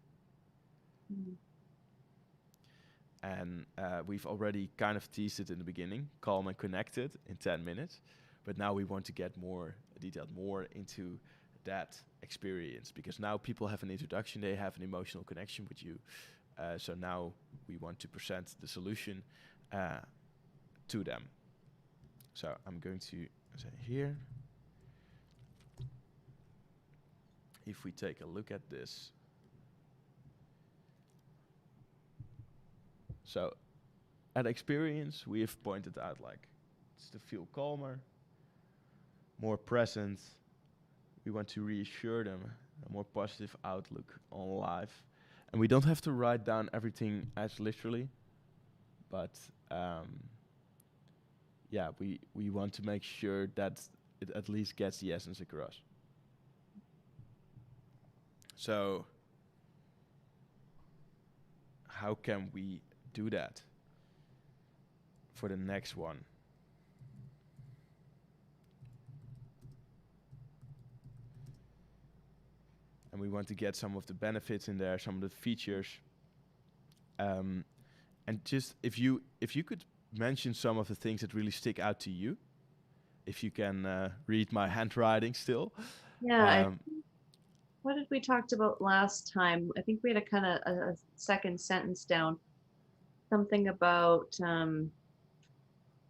And we've already kind of teased it in the beginning, calm and connected in 10 minutes. But now we want to get more detailed, more into that experience, because now people have an introduction, they have an emotional connection with you. So now we want to present the solution to them. So I'm going to say here, if we take a look at this. So at experience, we have pointed out like it's to feel calmer, more present. We want to reassure them, a more positive outlook on life. And we don't have to write down everything as literally, but we want to make sure that it at least gets the essence across. So how can we do that for the next one? And we want to get some of the benefits in there, some of the features. And just if you could mention some of the things that really stick out to you, if you can read my handwriting still.
Yeah. What did we talked about last time? I think we had a kind of a second sentence down. Something about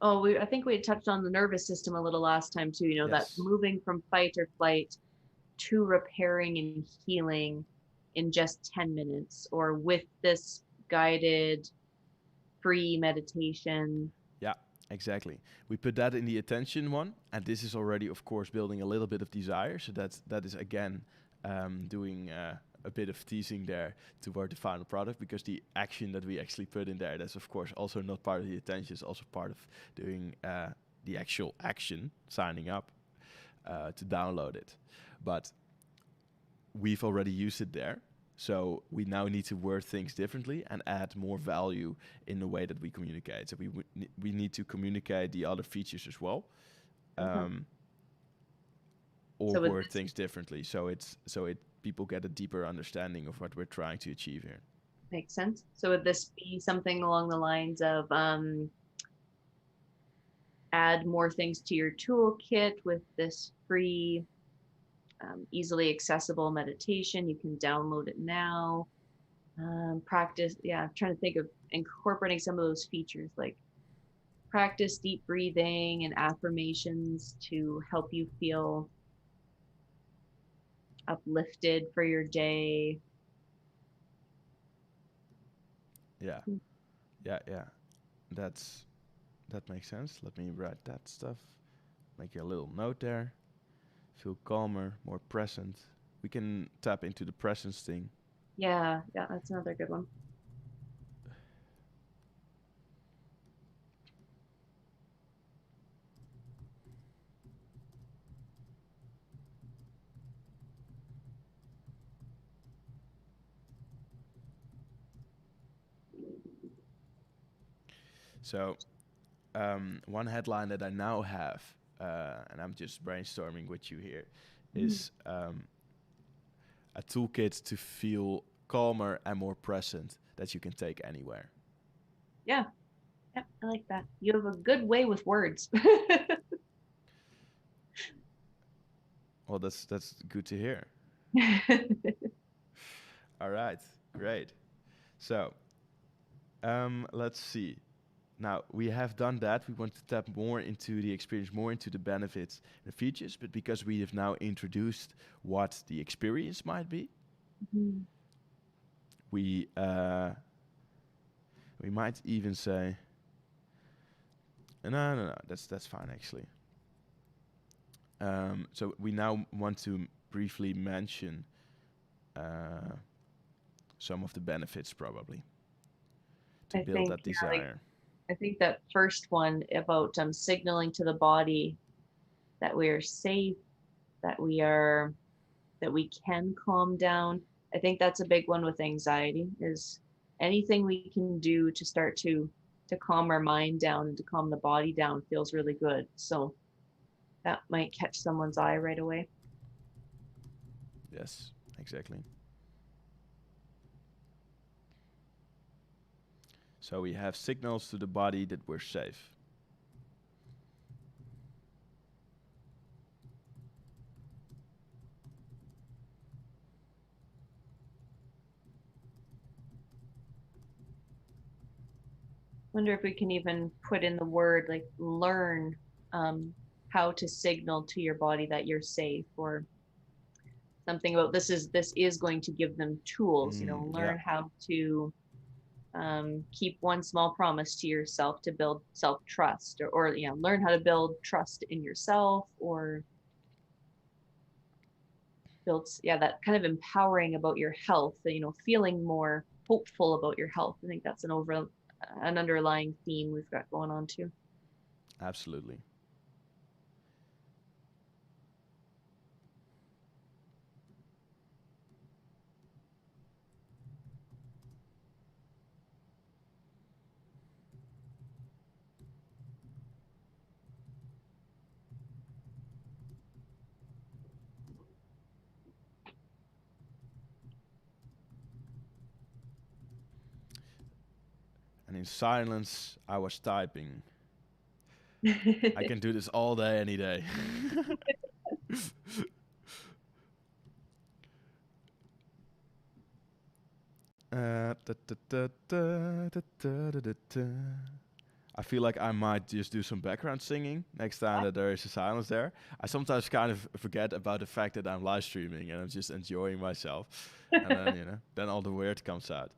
I think we had touched on the nervous system a little last time too,
Yes.
That moving from fight or flight to repairing and healing in just 10 minutes, or with this guided free meditation.
Yeah, exactly. We put that in the attention one, and this is already, of course, building a little bit of desire. So that is again doing a bit of teasing there toward the final product, because the action that we actually put in there, that's of course also not part of the attention, it's also part of doing the actual action, signing up to download it. But we've already used it there, so we now need to word things differently and add more value in the way that we communicate. So we need to communicate the other features as well, or word things differently, so people get a deeper understanding of what we're trying to achieve here.
Makes sense. So would this be something along the lines of add more things to your toolkit with this free, easily accessible meditation? You can download it now. Practice, I'm trying to think of incorporating some of those features, like practice deep breathing and affirmations to help you feel uplifted for your day.
Yeah. That makes sense. Let me write that stuff. Make a little note there. Feel calmer, more present. We can tap into the presence thing.
Yeah, that's another good one.
So one headline that I now have, and I'm just brainstorming with you here, is a toolkit to feel calmer and more present that you can take anywhere.
Yeah, I like that. You have a good way with words.
Well, that's good to hear. All right, great. So, let's see. Now we have done that. We want to tap more into the experience, more into the benefits and features. But because we have now introduced what the experience might be,
Mhm.
we we might even say, no. That's fine actually. So we now want to briefly mention some of the benefits probably to
I
build
think,
that
yeah, like
desire.
I think that first one about signaling to the body that we are safe, that we are that we can calm down. I think that's a big one with anxiety is anything we can do to start to calm our mind down and to calm the body down feels really good. So that might catch someone's eye right away.
Yes, exactly. So we have signals to the body that we're safe.
Wonder if we can even put in the word like learn um, how to signal to your body that you're safe, or something about this is going to give them tools,
Yeah,
learn how to keep one small promise to yourself to build self-trust, or learn how to build trust in yourself, or build, yeah, that kind of empowering about your health, feeling more hopeful about your health. I think that's an underlying theme we've got going on too.
absolutely. And in silence, I was typing. I can do this all day, any day. I feel like I might just do some background singing next time that there is a silence there. I sometimes kind of forget about the fact that I'm live streaming and I'm just enjoying myself. And then, then all the weird comes out.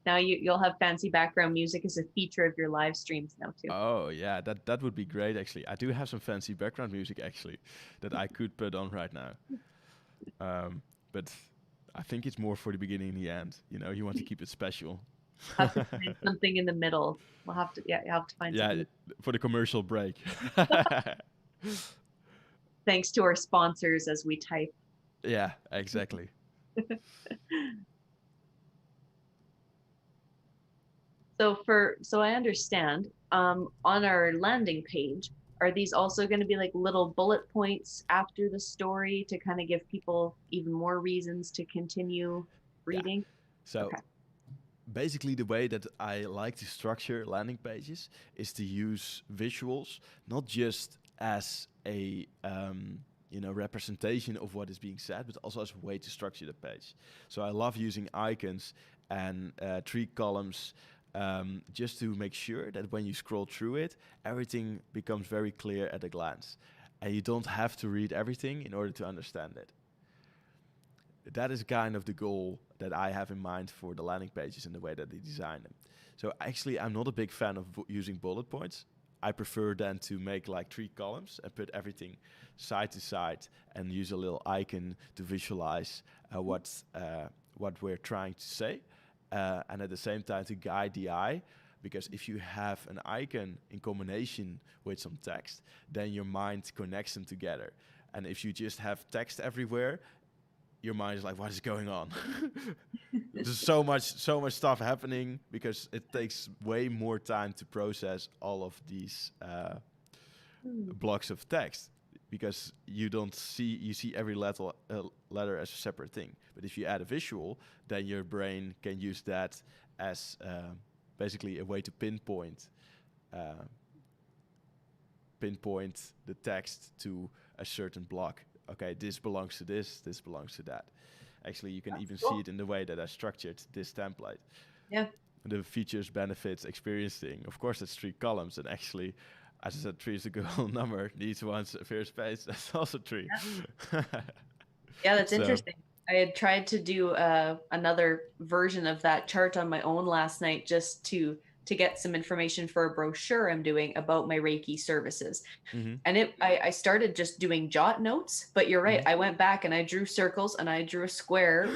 Now you'll have fancy background music as a feature of your live streams now too.
Oh, yeah, that would be great, actually. I do have some fancy background music, actually, that I could put on right now. But I think it's more for the beginning and the end. You want to keep it special.
Have to find something in the middle. We'll have to, yeah, you have to find
Yeah,
something.
for the commercial break.
Thanks to our sponsors as we type.
Yeah, exactly.
So I understand, on our landing page, are these also going to be like little bullet points after the story to kind of give people even more reasons to continue
Yeah.
reading?
So
Okay.
basically, the way that I like to structure landing pages is to use visuals, not just as a representation of what is being said, but also as a way to structure the page. So I love using icons and three columns, just to make sure that when you scroll through it, everything becomes very clear at a glance, and you don't have to read everything in order to understand it. That is kind of the goal that I have in mind for the landing pages and the way that they design them. So actually, I'm not a big fan of using bullet points. I prefer then to make like three columns and put everything side to side and use a little icon to visualize what we're trying to say, and at the same time to guide the eye. Because if you have an icon in combination with some text, then your mind connects them together. And if you just have text everywhere, your mind is like, what is going on? There's so much stuff happening because it takes way more time to process all of these
Hmm.
blocks of text, because you see every letter as a separate thing. But if you add a visual, then your brain can use that as basically a way to uh, pinpoint the text to a certain block. Okay, this belongs to this belongs to that. Actually, you can
That's
even see
cool.
it in the way that I structured this template.
Yeah.
The features, benefits, experiencing. Of course, it's 3 columns, and actually, as I said, 3 is a good whole number. Needs one's first page. That's also 3.
Yeah, that's
So,
interesting. I had tried to do another version of that chart on my own last night just to get some information for a brochure I'm doing about my Reiki services.
mm-hmm,
And I started just doing jot notes, but you're right.
mm-hmm.
I went back and I drew circles and I drew a square,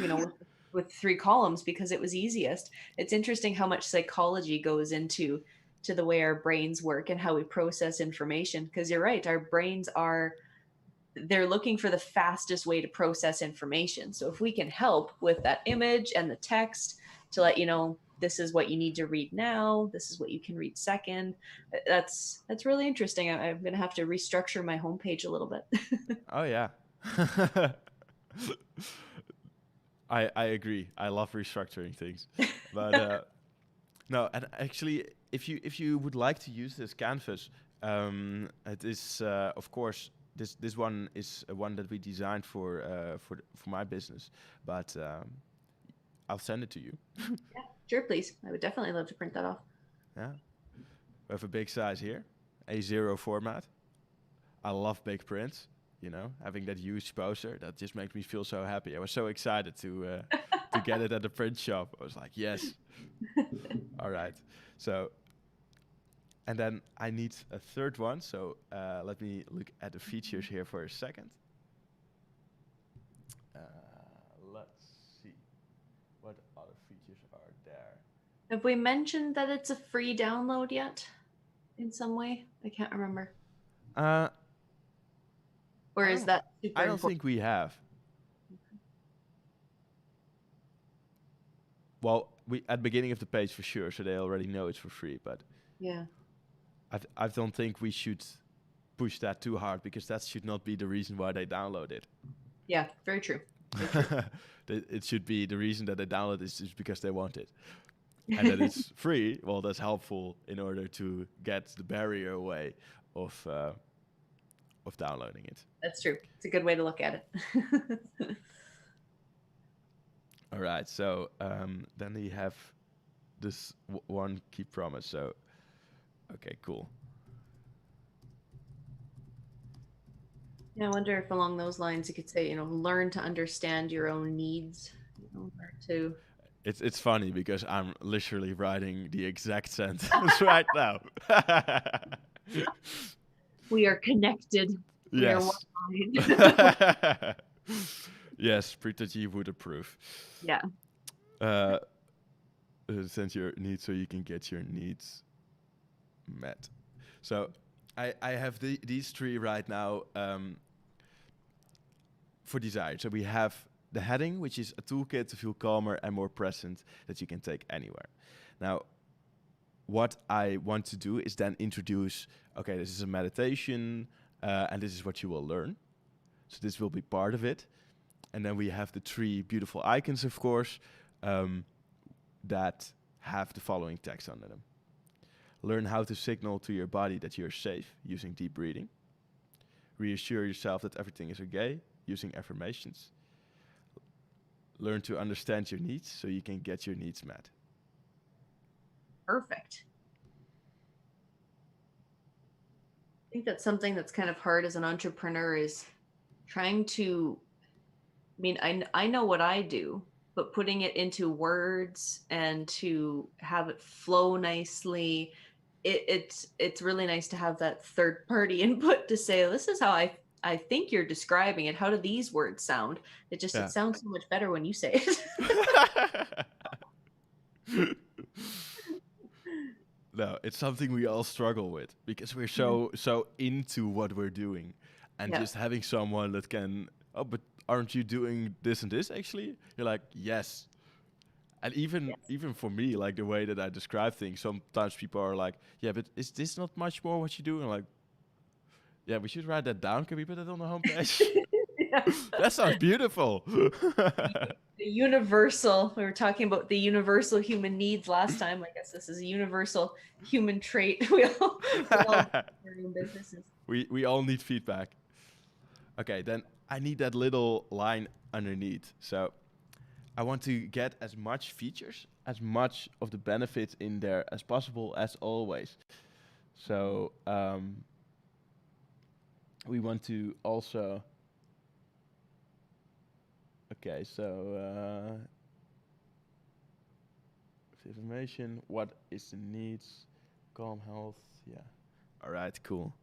with 3 columns because it was easiest. It's interesting how much psychology goes into the way our brains work and how we process information. Because you're right, our brains they're looking for the fastest way to process information. So if we can help with that image and the text to let you know this is what you need to read now, this is what you can read second. That's really interesting. I'm going to have to restructure my homepage a little bit.
Oh yeah. I agree. I love restructuring things, but no. And actually, if you would like to use this canvas, it is of course this one is one that we designed for my business, but I'll send it to you.
Yeah, sure, please. I would definitely love to print that off.
Yeah, we have a big size here, A0 format. I love big prints. Having that huge poster, that just makes me feel so happy. I was so excited to get it at the print shop. I was like, yes. All right. So, and then I need a third one. So let me look at the features here for a second. Let's see. What other features are there?
Have we mentioned that it's a free download yet in some way? I can't remember. Or is that super
I don't
important?
think we have. Well, we at the beginning of the page for sure, so they already know it's for free. But
Yeah.
I don't think we should push that too hard, because that should not be the reason why they download it.
Yeah, very true. Very true.
It should be the reason that they download it is because they want it. And that it's free. Well, that's helpful in order to get the barrier away of downloading it.
That's true. It's a good way to look at it.
All right. So then we have this one key promise. So, okay, cool.
Yeah, I wonder if along those lines you could say, learn to understand your own needs. Learn to.
It's funny because I'm literally writing the exact sentence right now.
We are connected.
Yes.
We are one.
Yes, Pritaji would approve.
Yeah.
Send your needs so you can get your needs met. So I have these 3 right now for desire. So we have the heading, which is a toolkit to feel calmer and more present that you can take anywhere. Now, what I want to do is then introduce, okay, this is a meditation, and this is what you will learn. So this will be part of it. And then we have the 3 beautiful icons, of course, that have the following text under them. Learn how to signal to your body that you're safe using deep breathing. Reassure yourself that everything is okay using affirmations. Learn to understand your needs so you can get your needs met.
Perfect. I think that's something that's kind of hard as an entrepreneur is trying to, I know what I do, but putting it into words and to have it flow nicely, it's really nice to have that third party input to say, this is how I think you're describing it. How do these words sound? It sounds so much better when you say it.
No, it's something we all struggle with because we're so into what we're doing, and just having someone that can, but aren't you doing this and this actually? You're like, yes. And even for me, like the way that I describe things, sometimes people are like, yeah, but is this not much more what you do? And like, yeah, we should write that down. Can we put it on the homepage? That sounds beautiful.
The universal, we were talking about the universal human needs last time. I guess this is a universal human trait. We all businesses.
We all need feedback. Okay, then I need that little line underneath. So I want to get as much features, as much of the benefits in there as possible, as always. So we want to also. Okay, so information. What is the needs? Calm health. Yeah. All right. Cool.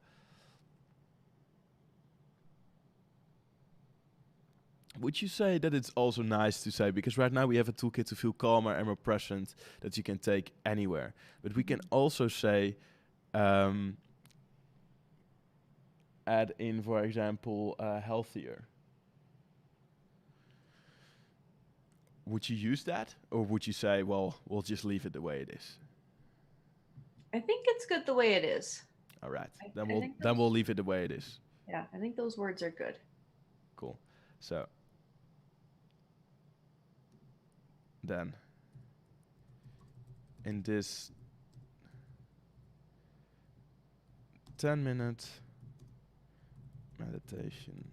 Would you say that it's also nice to say, because right now we have a toolkit to feel calmer and more present that you can take anywhere, but we can also say, add in, for example, healthier. Would you use that, or would you say, well, we'll just leave it the way it is?
I think it's good the way it is.
All right,
I,
then
I
we'll
think
then
those,
we'll leave it the way it is.
yeah, I think those words are good.
Cool. So then in this 10-minute meditation,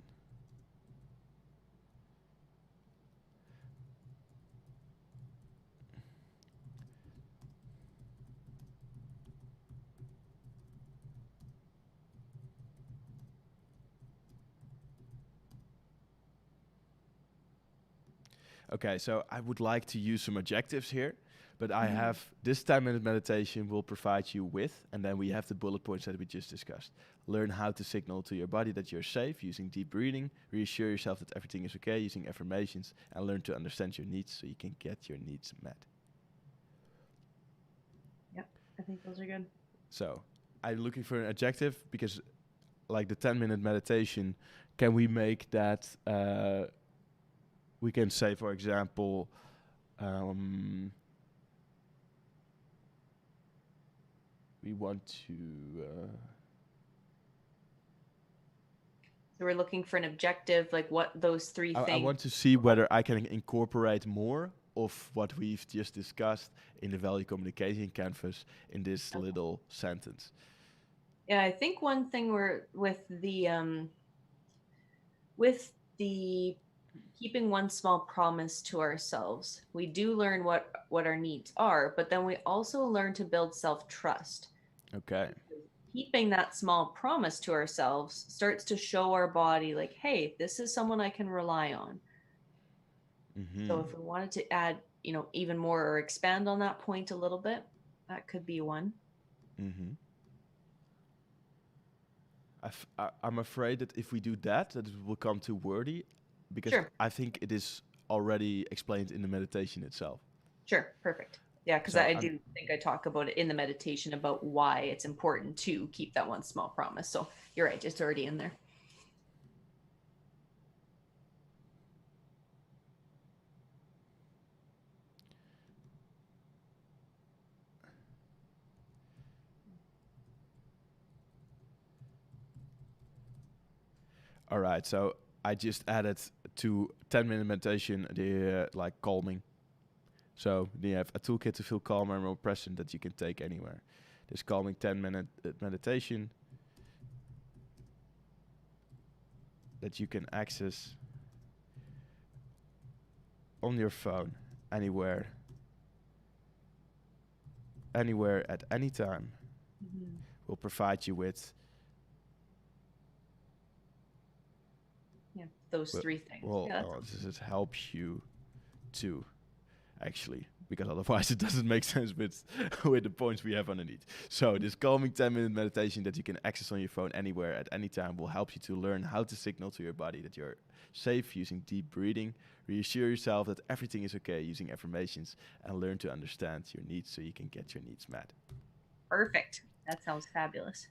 okay, so I would like to use some adjectives here, but I have this 10-minute meditation will provide you with, and then we have the bullet points that we just discussed. Learn how to signal to your body that you're safe using deep breathing, reassure yourself that everything is okay using affirmations, and learn to understand your needs so you can get your needs met.
Yep, I think those are good.
So I'm looking for an adjective because like the 10-minute meditation, can we make that, we can say, for example, we want to...
So we're looking for an objective, like what those three
I
things.
want to see whether I can incorporate more of what we've just discussed in the value communication canvas in this little sentence.
Yeah, I think one thing we're with the keeping one small promise to ourselves, we do learn what our needs are, but then we also learn to build self-trust.
Okay.
Keeping that small promise to ourselves starts to show our body like, hey, this is someone I can rely on. So if we wanted to add, even more or expand on that point a little bit, that could be one.
I'm afraid that if we do that it will come too wordy, because
Sure.
I think it is already explained in the meditation itself.
Sure, perfect. Yeah, because
So
I do think I talk about it in the meditation about why it's important to keep that one small promise. So you're right, it's already in there.
all right, so I just added to 10-minute meditation the like calming. So you have a toolkit to feel calmer and more present that you can take anywhere. This calming 10-minute meditation that you can access on your phone anywhere at any time will provide you with
Those three things.
Well,
Yeah,
this helps you too, actually, because otherwise it doesn't make sense with with the points we have underneath. So this calming 10-minute meditation that you can access on your phone anywhere at any time will help you to learn how to signal to your body that you're safe using deep breathing, reassure yourself that everything is okay using affirmations, and learn to understand your needs so you can get your needs met.
perfect. That sounds fabulous.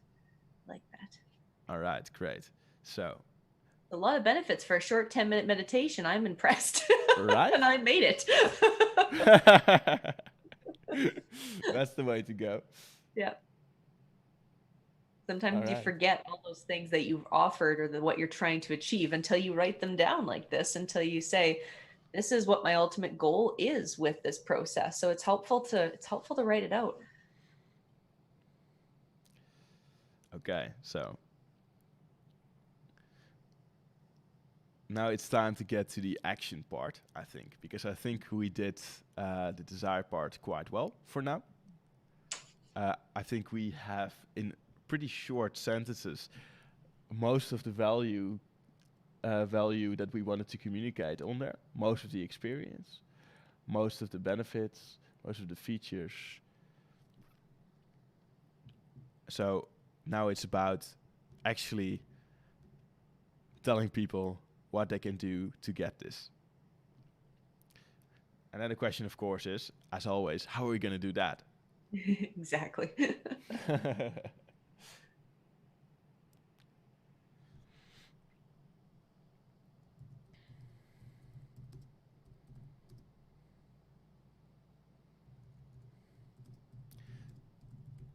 Like that.
All right, great. So
A lot of benefits for a short 10-minute meditation. I'm impressed.
right?
And I made it.
That's the way to go.
Yeah. Sometimes you
Alright.
forget all those things that you've offered or what you're trying to achieve until you write them down like this, until you say, this is what my ultimate goal is with this process. So it's helpful to write it out.
Okay, so now it's time to get to the action part, I think, because I think we did the desire part quite well for now. I think we have, in pretty short sentences, most of the value that we wanted to communicate on there, most of the experience, most of the benefits, most of the features. So now it's about actually telling people what they can do to get this. And then the question, of course, is, as always, how are we going to do that?
Exactly.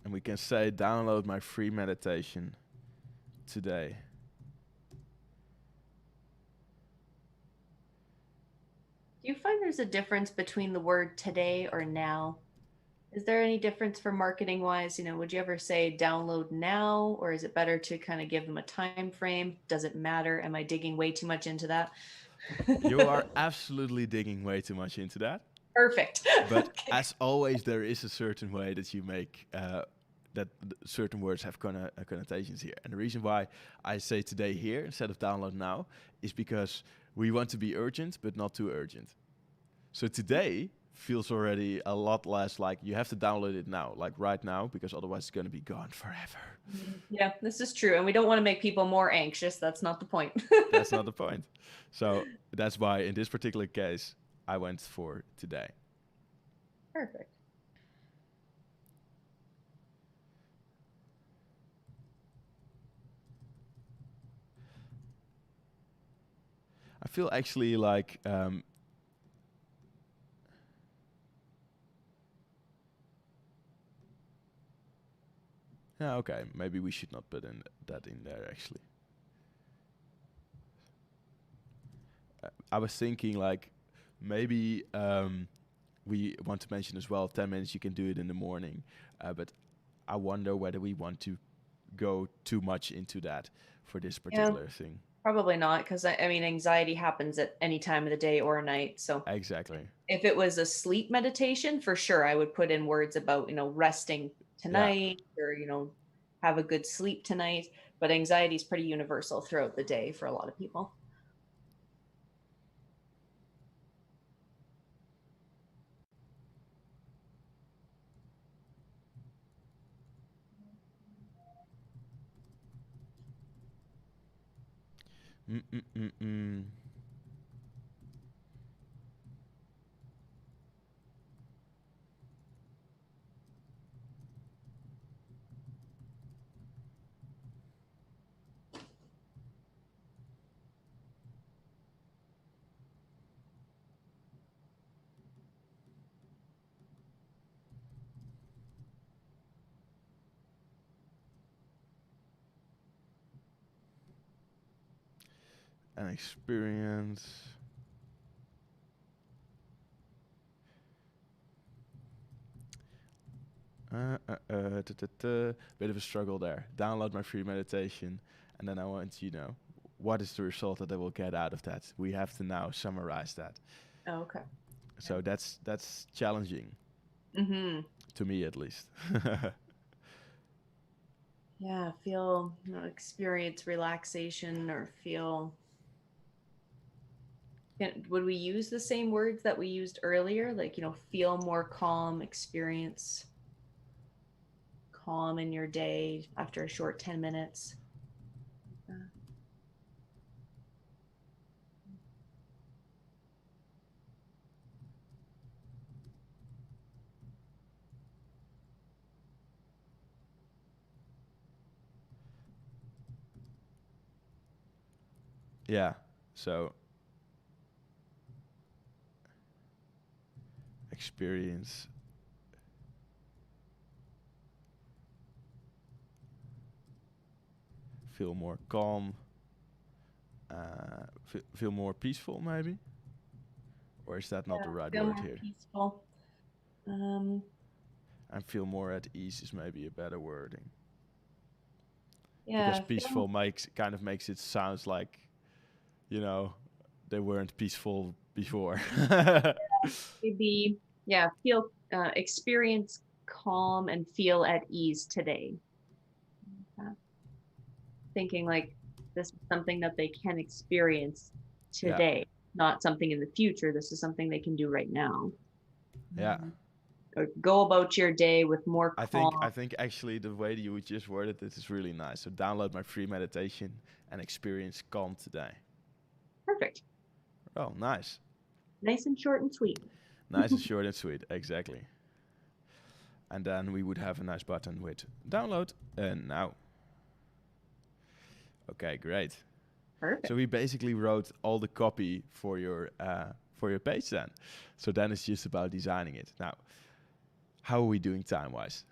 And we can say, download my free meditation today.
Do you find there's a difference between the word today or now? Is there any difference for marketing wise? Would you ever say download now, or is it better to kind of give them a time frame? Does it matter? Am I digging way too much into that?
You are absolutely digging way too much into that.
Perfect.
But
Okay.
as always, there is a certain way that you make that certain words have connotations here. And the reason why I say today here instead of download now is because we want to be urgent, but not too urgent. So today feels already a lot less like you have to download it now, like right now, because otherwise it's going to be gone forever.
Yeah, this is true. And we don't want to make people more anxious. That's not the point.
That's not the point. So that's why in this particular case, I went for today.
Perfect.
I feel actually like yeah, okay, maybe we should not put that in there actually. I was thinking like maybe we want to mention as well 10 minutes you can do it in the morning, but I wonder whether we want to go too much into that for this particular thing.
Probably not, because I mean, anxiety happens at any time of the day or night. So
Exactly.
if it was a sleep meditation, for sure, I would put in words about, resting
Yeah.
tonight or, have a good sleep tonight. But anxiety is pretty universal throughout the day for a lot of people.
Mm-mm-mm-mm. An experience. Bit of a struggle there. Download my free meditation, and then I want what is the result that I will get out of that. We have to now summarize that.
Oh, okay.
So that's challenging
Mm-hmm.
to me at least.
Yeah, feel, experience relaxation or feel. Would we use the same words that we used earlier? Like, feel more calm, experience calm in your day after a short 10 minutes.
Yeah. So experience feel more calm, feel more peaceful maybe, or is that not the right
Feel
word
more
here?
peaceful. Um,
And feel more at ease is maybe a better wording, because
yeah,
peaceful makes it sounds like, they weren't peaceful before.
Maybe, yeah, feel, experience calm and feel at ease today. Uh, Thinking like this is something that they can experience
Yeah,
today, not something in the future. This is something they can do right now.
yeah.
Or go about your day with more
I
calm.
think actually the way you just worded it is really nice. So download my free meditation and experience calm today.
Perfect.
Oh, nice.
Nice and short and sweet.
Nice and short and sweet, exactly. And then we would have a nice button with download and now. Okay, great.
Perfect.
So we basically wrote all the copy for your page then. So then it's just about designing it. Now, how are we doing time-wise?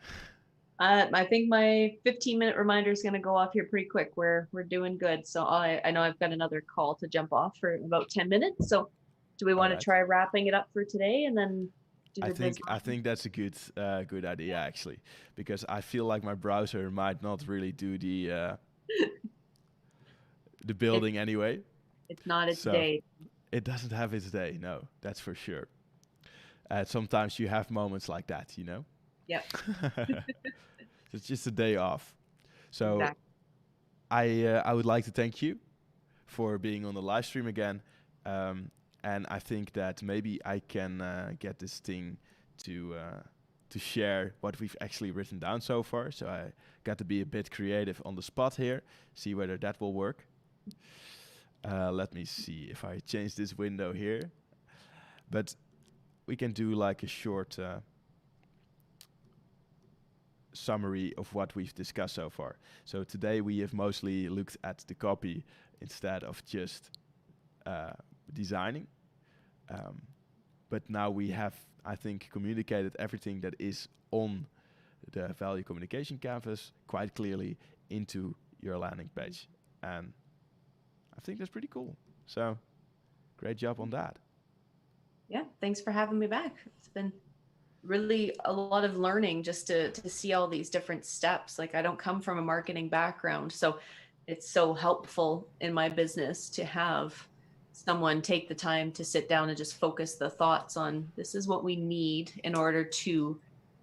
I think my 15-minute reminder is going to go off here pretty quick. We're doing good. So I know I've got another call to jump off for about 10 minutes. So do we want to try wrapping it up for today and then do the design?
I think that's a good idea actually, because I feel like my browser might not really do the building anyway.
It's not its
So
day.
it doesn't have its day. No, that's for sure. Sometimes you have moments like that, you know.
Yep.
It's just a day off. So
Exactly.
I would like to thank you for being on the live stream again. And I think that maybe I can get this thing to share what we've actually written down so far. So I got to be a bit creative on the spot here, see whether that will work. Let me see if I change this window here. But we can do like a short summary of what we've discussed so far. So today we have mostly looked at the copy instead of just designing. But now we have, I think, communicated everything that is on the value communication canvas quite clearly into your landing page. And I think that's pretty cool. So great job on that.
Yeah. Thanks for having me back. It's been really a lot of learning just to see all these different steps. Like I don't come from a marketing background, so it's so helpful in my business to have someone take the time to sit down and just focus the thoughts on this is what we need in order to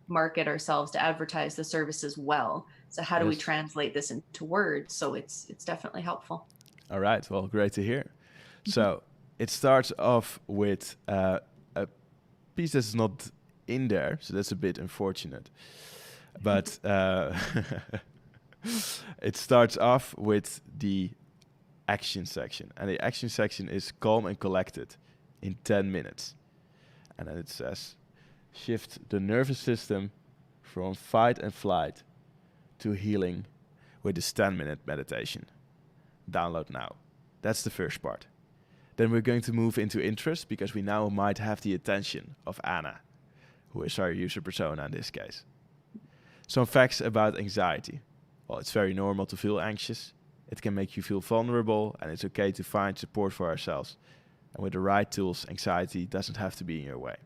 market ourselves, to advertise the services well. So how do we translate this into words? So it's definitely helpful.
All right. Well, great to hear. So it starts off with a piece that's not in there, so that's a bit unfortunate. But it starts off with the action section, and the action section is calm and collected in 10 minutes. And then it says, shift the nervous system from fight and flight to healing with this 10-minute meditation. Download now. That's the first part. Then we're going to move into interest, because we now might have the attention of Anna, who is our user persona in this case. Some facts about anxiety. Well, it's very normal to feel anxious. It can make you feel vulnerable, and it's okay to find support for ourselves. And with the right tools, anxiety doesn't have to be in your way.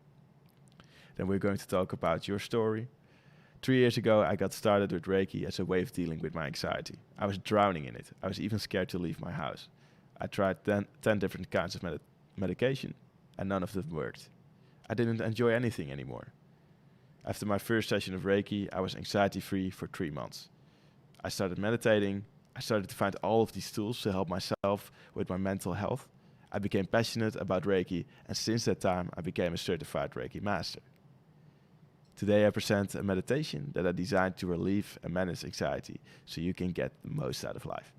Then we're going to talk about your story. 3 years ago, I got started with Reiki as a way of dealing with my anxiety. I was drowning in it. I was even scared to leave my house. I tried 10 different kinds of medication, and none of them worked. I didn't enjoy anything anymore. After my first session of Reiki, I was anxiety-free for 3 months. I started meditating. I started to find all of these tools to help myself with my mental health. I became passionate about Reiki, and since that time, I became a certified Reiki master. Today, I present a meditation that I designed to relieve and manage anxiety, so you can get the most out of life.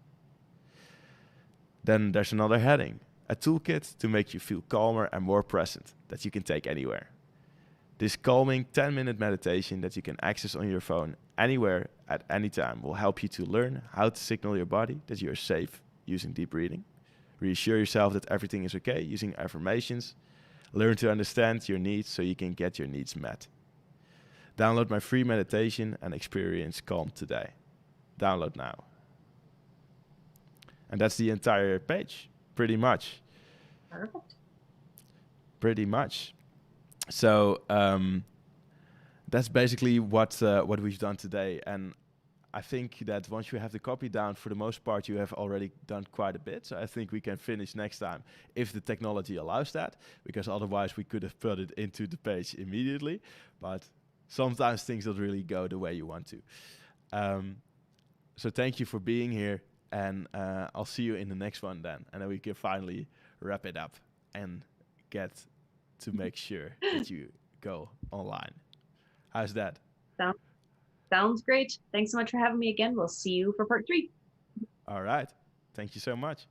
Then there's another heading, a toolkit to make you feel calmer and more present that you can take anywhere. This calming 10-minute meditation that you can access on your phone anywhere at any time will help you to learn how to signal your body that you are safe using deep breathing, reassure yourself that everything is okay using affirmations, learn to understand your needs so you can get your needs met. Download my free meditation and experience calm today. Download now. And that's the entire page, pretty much.
Perfect.
Pretty much. So that's basically what we've done today. And I think that once you have the copy down, for the most part, you have already done quite a bit. So I think we can finish next time if the technology allows that, because otherwise we could have put it into the page immediately. But sometimes things don't really go the way you want to. So thank you for being here, and I'll see you in the next one then. And then we can finally wrap it up and get to make sure that you go online. How's that?
Sounds great. Thanks so much for having me again. We'll see you for part 3.
All right. Thank you so much.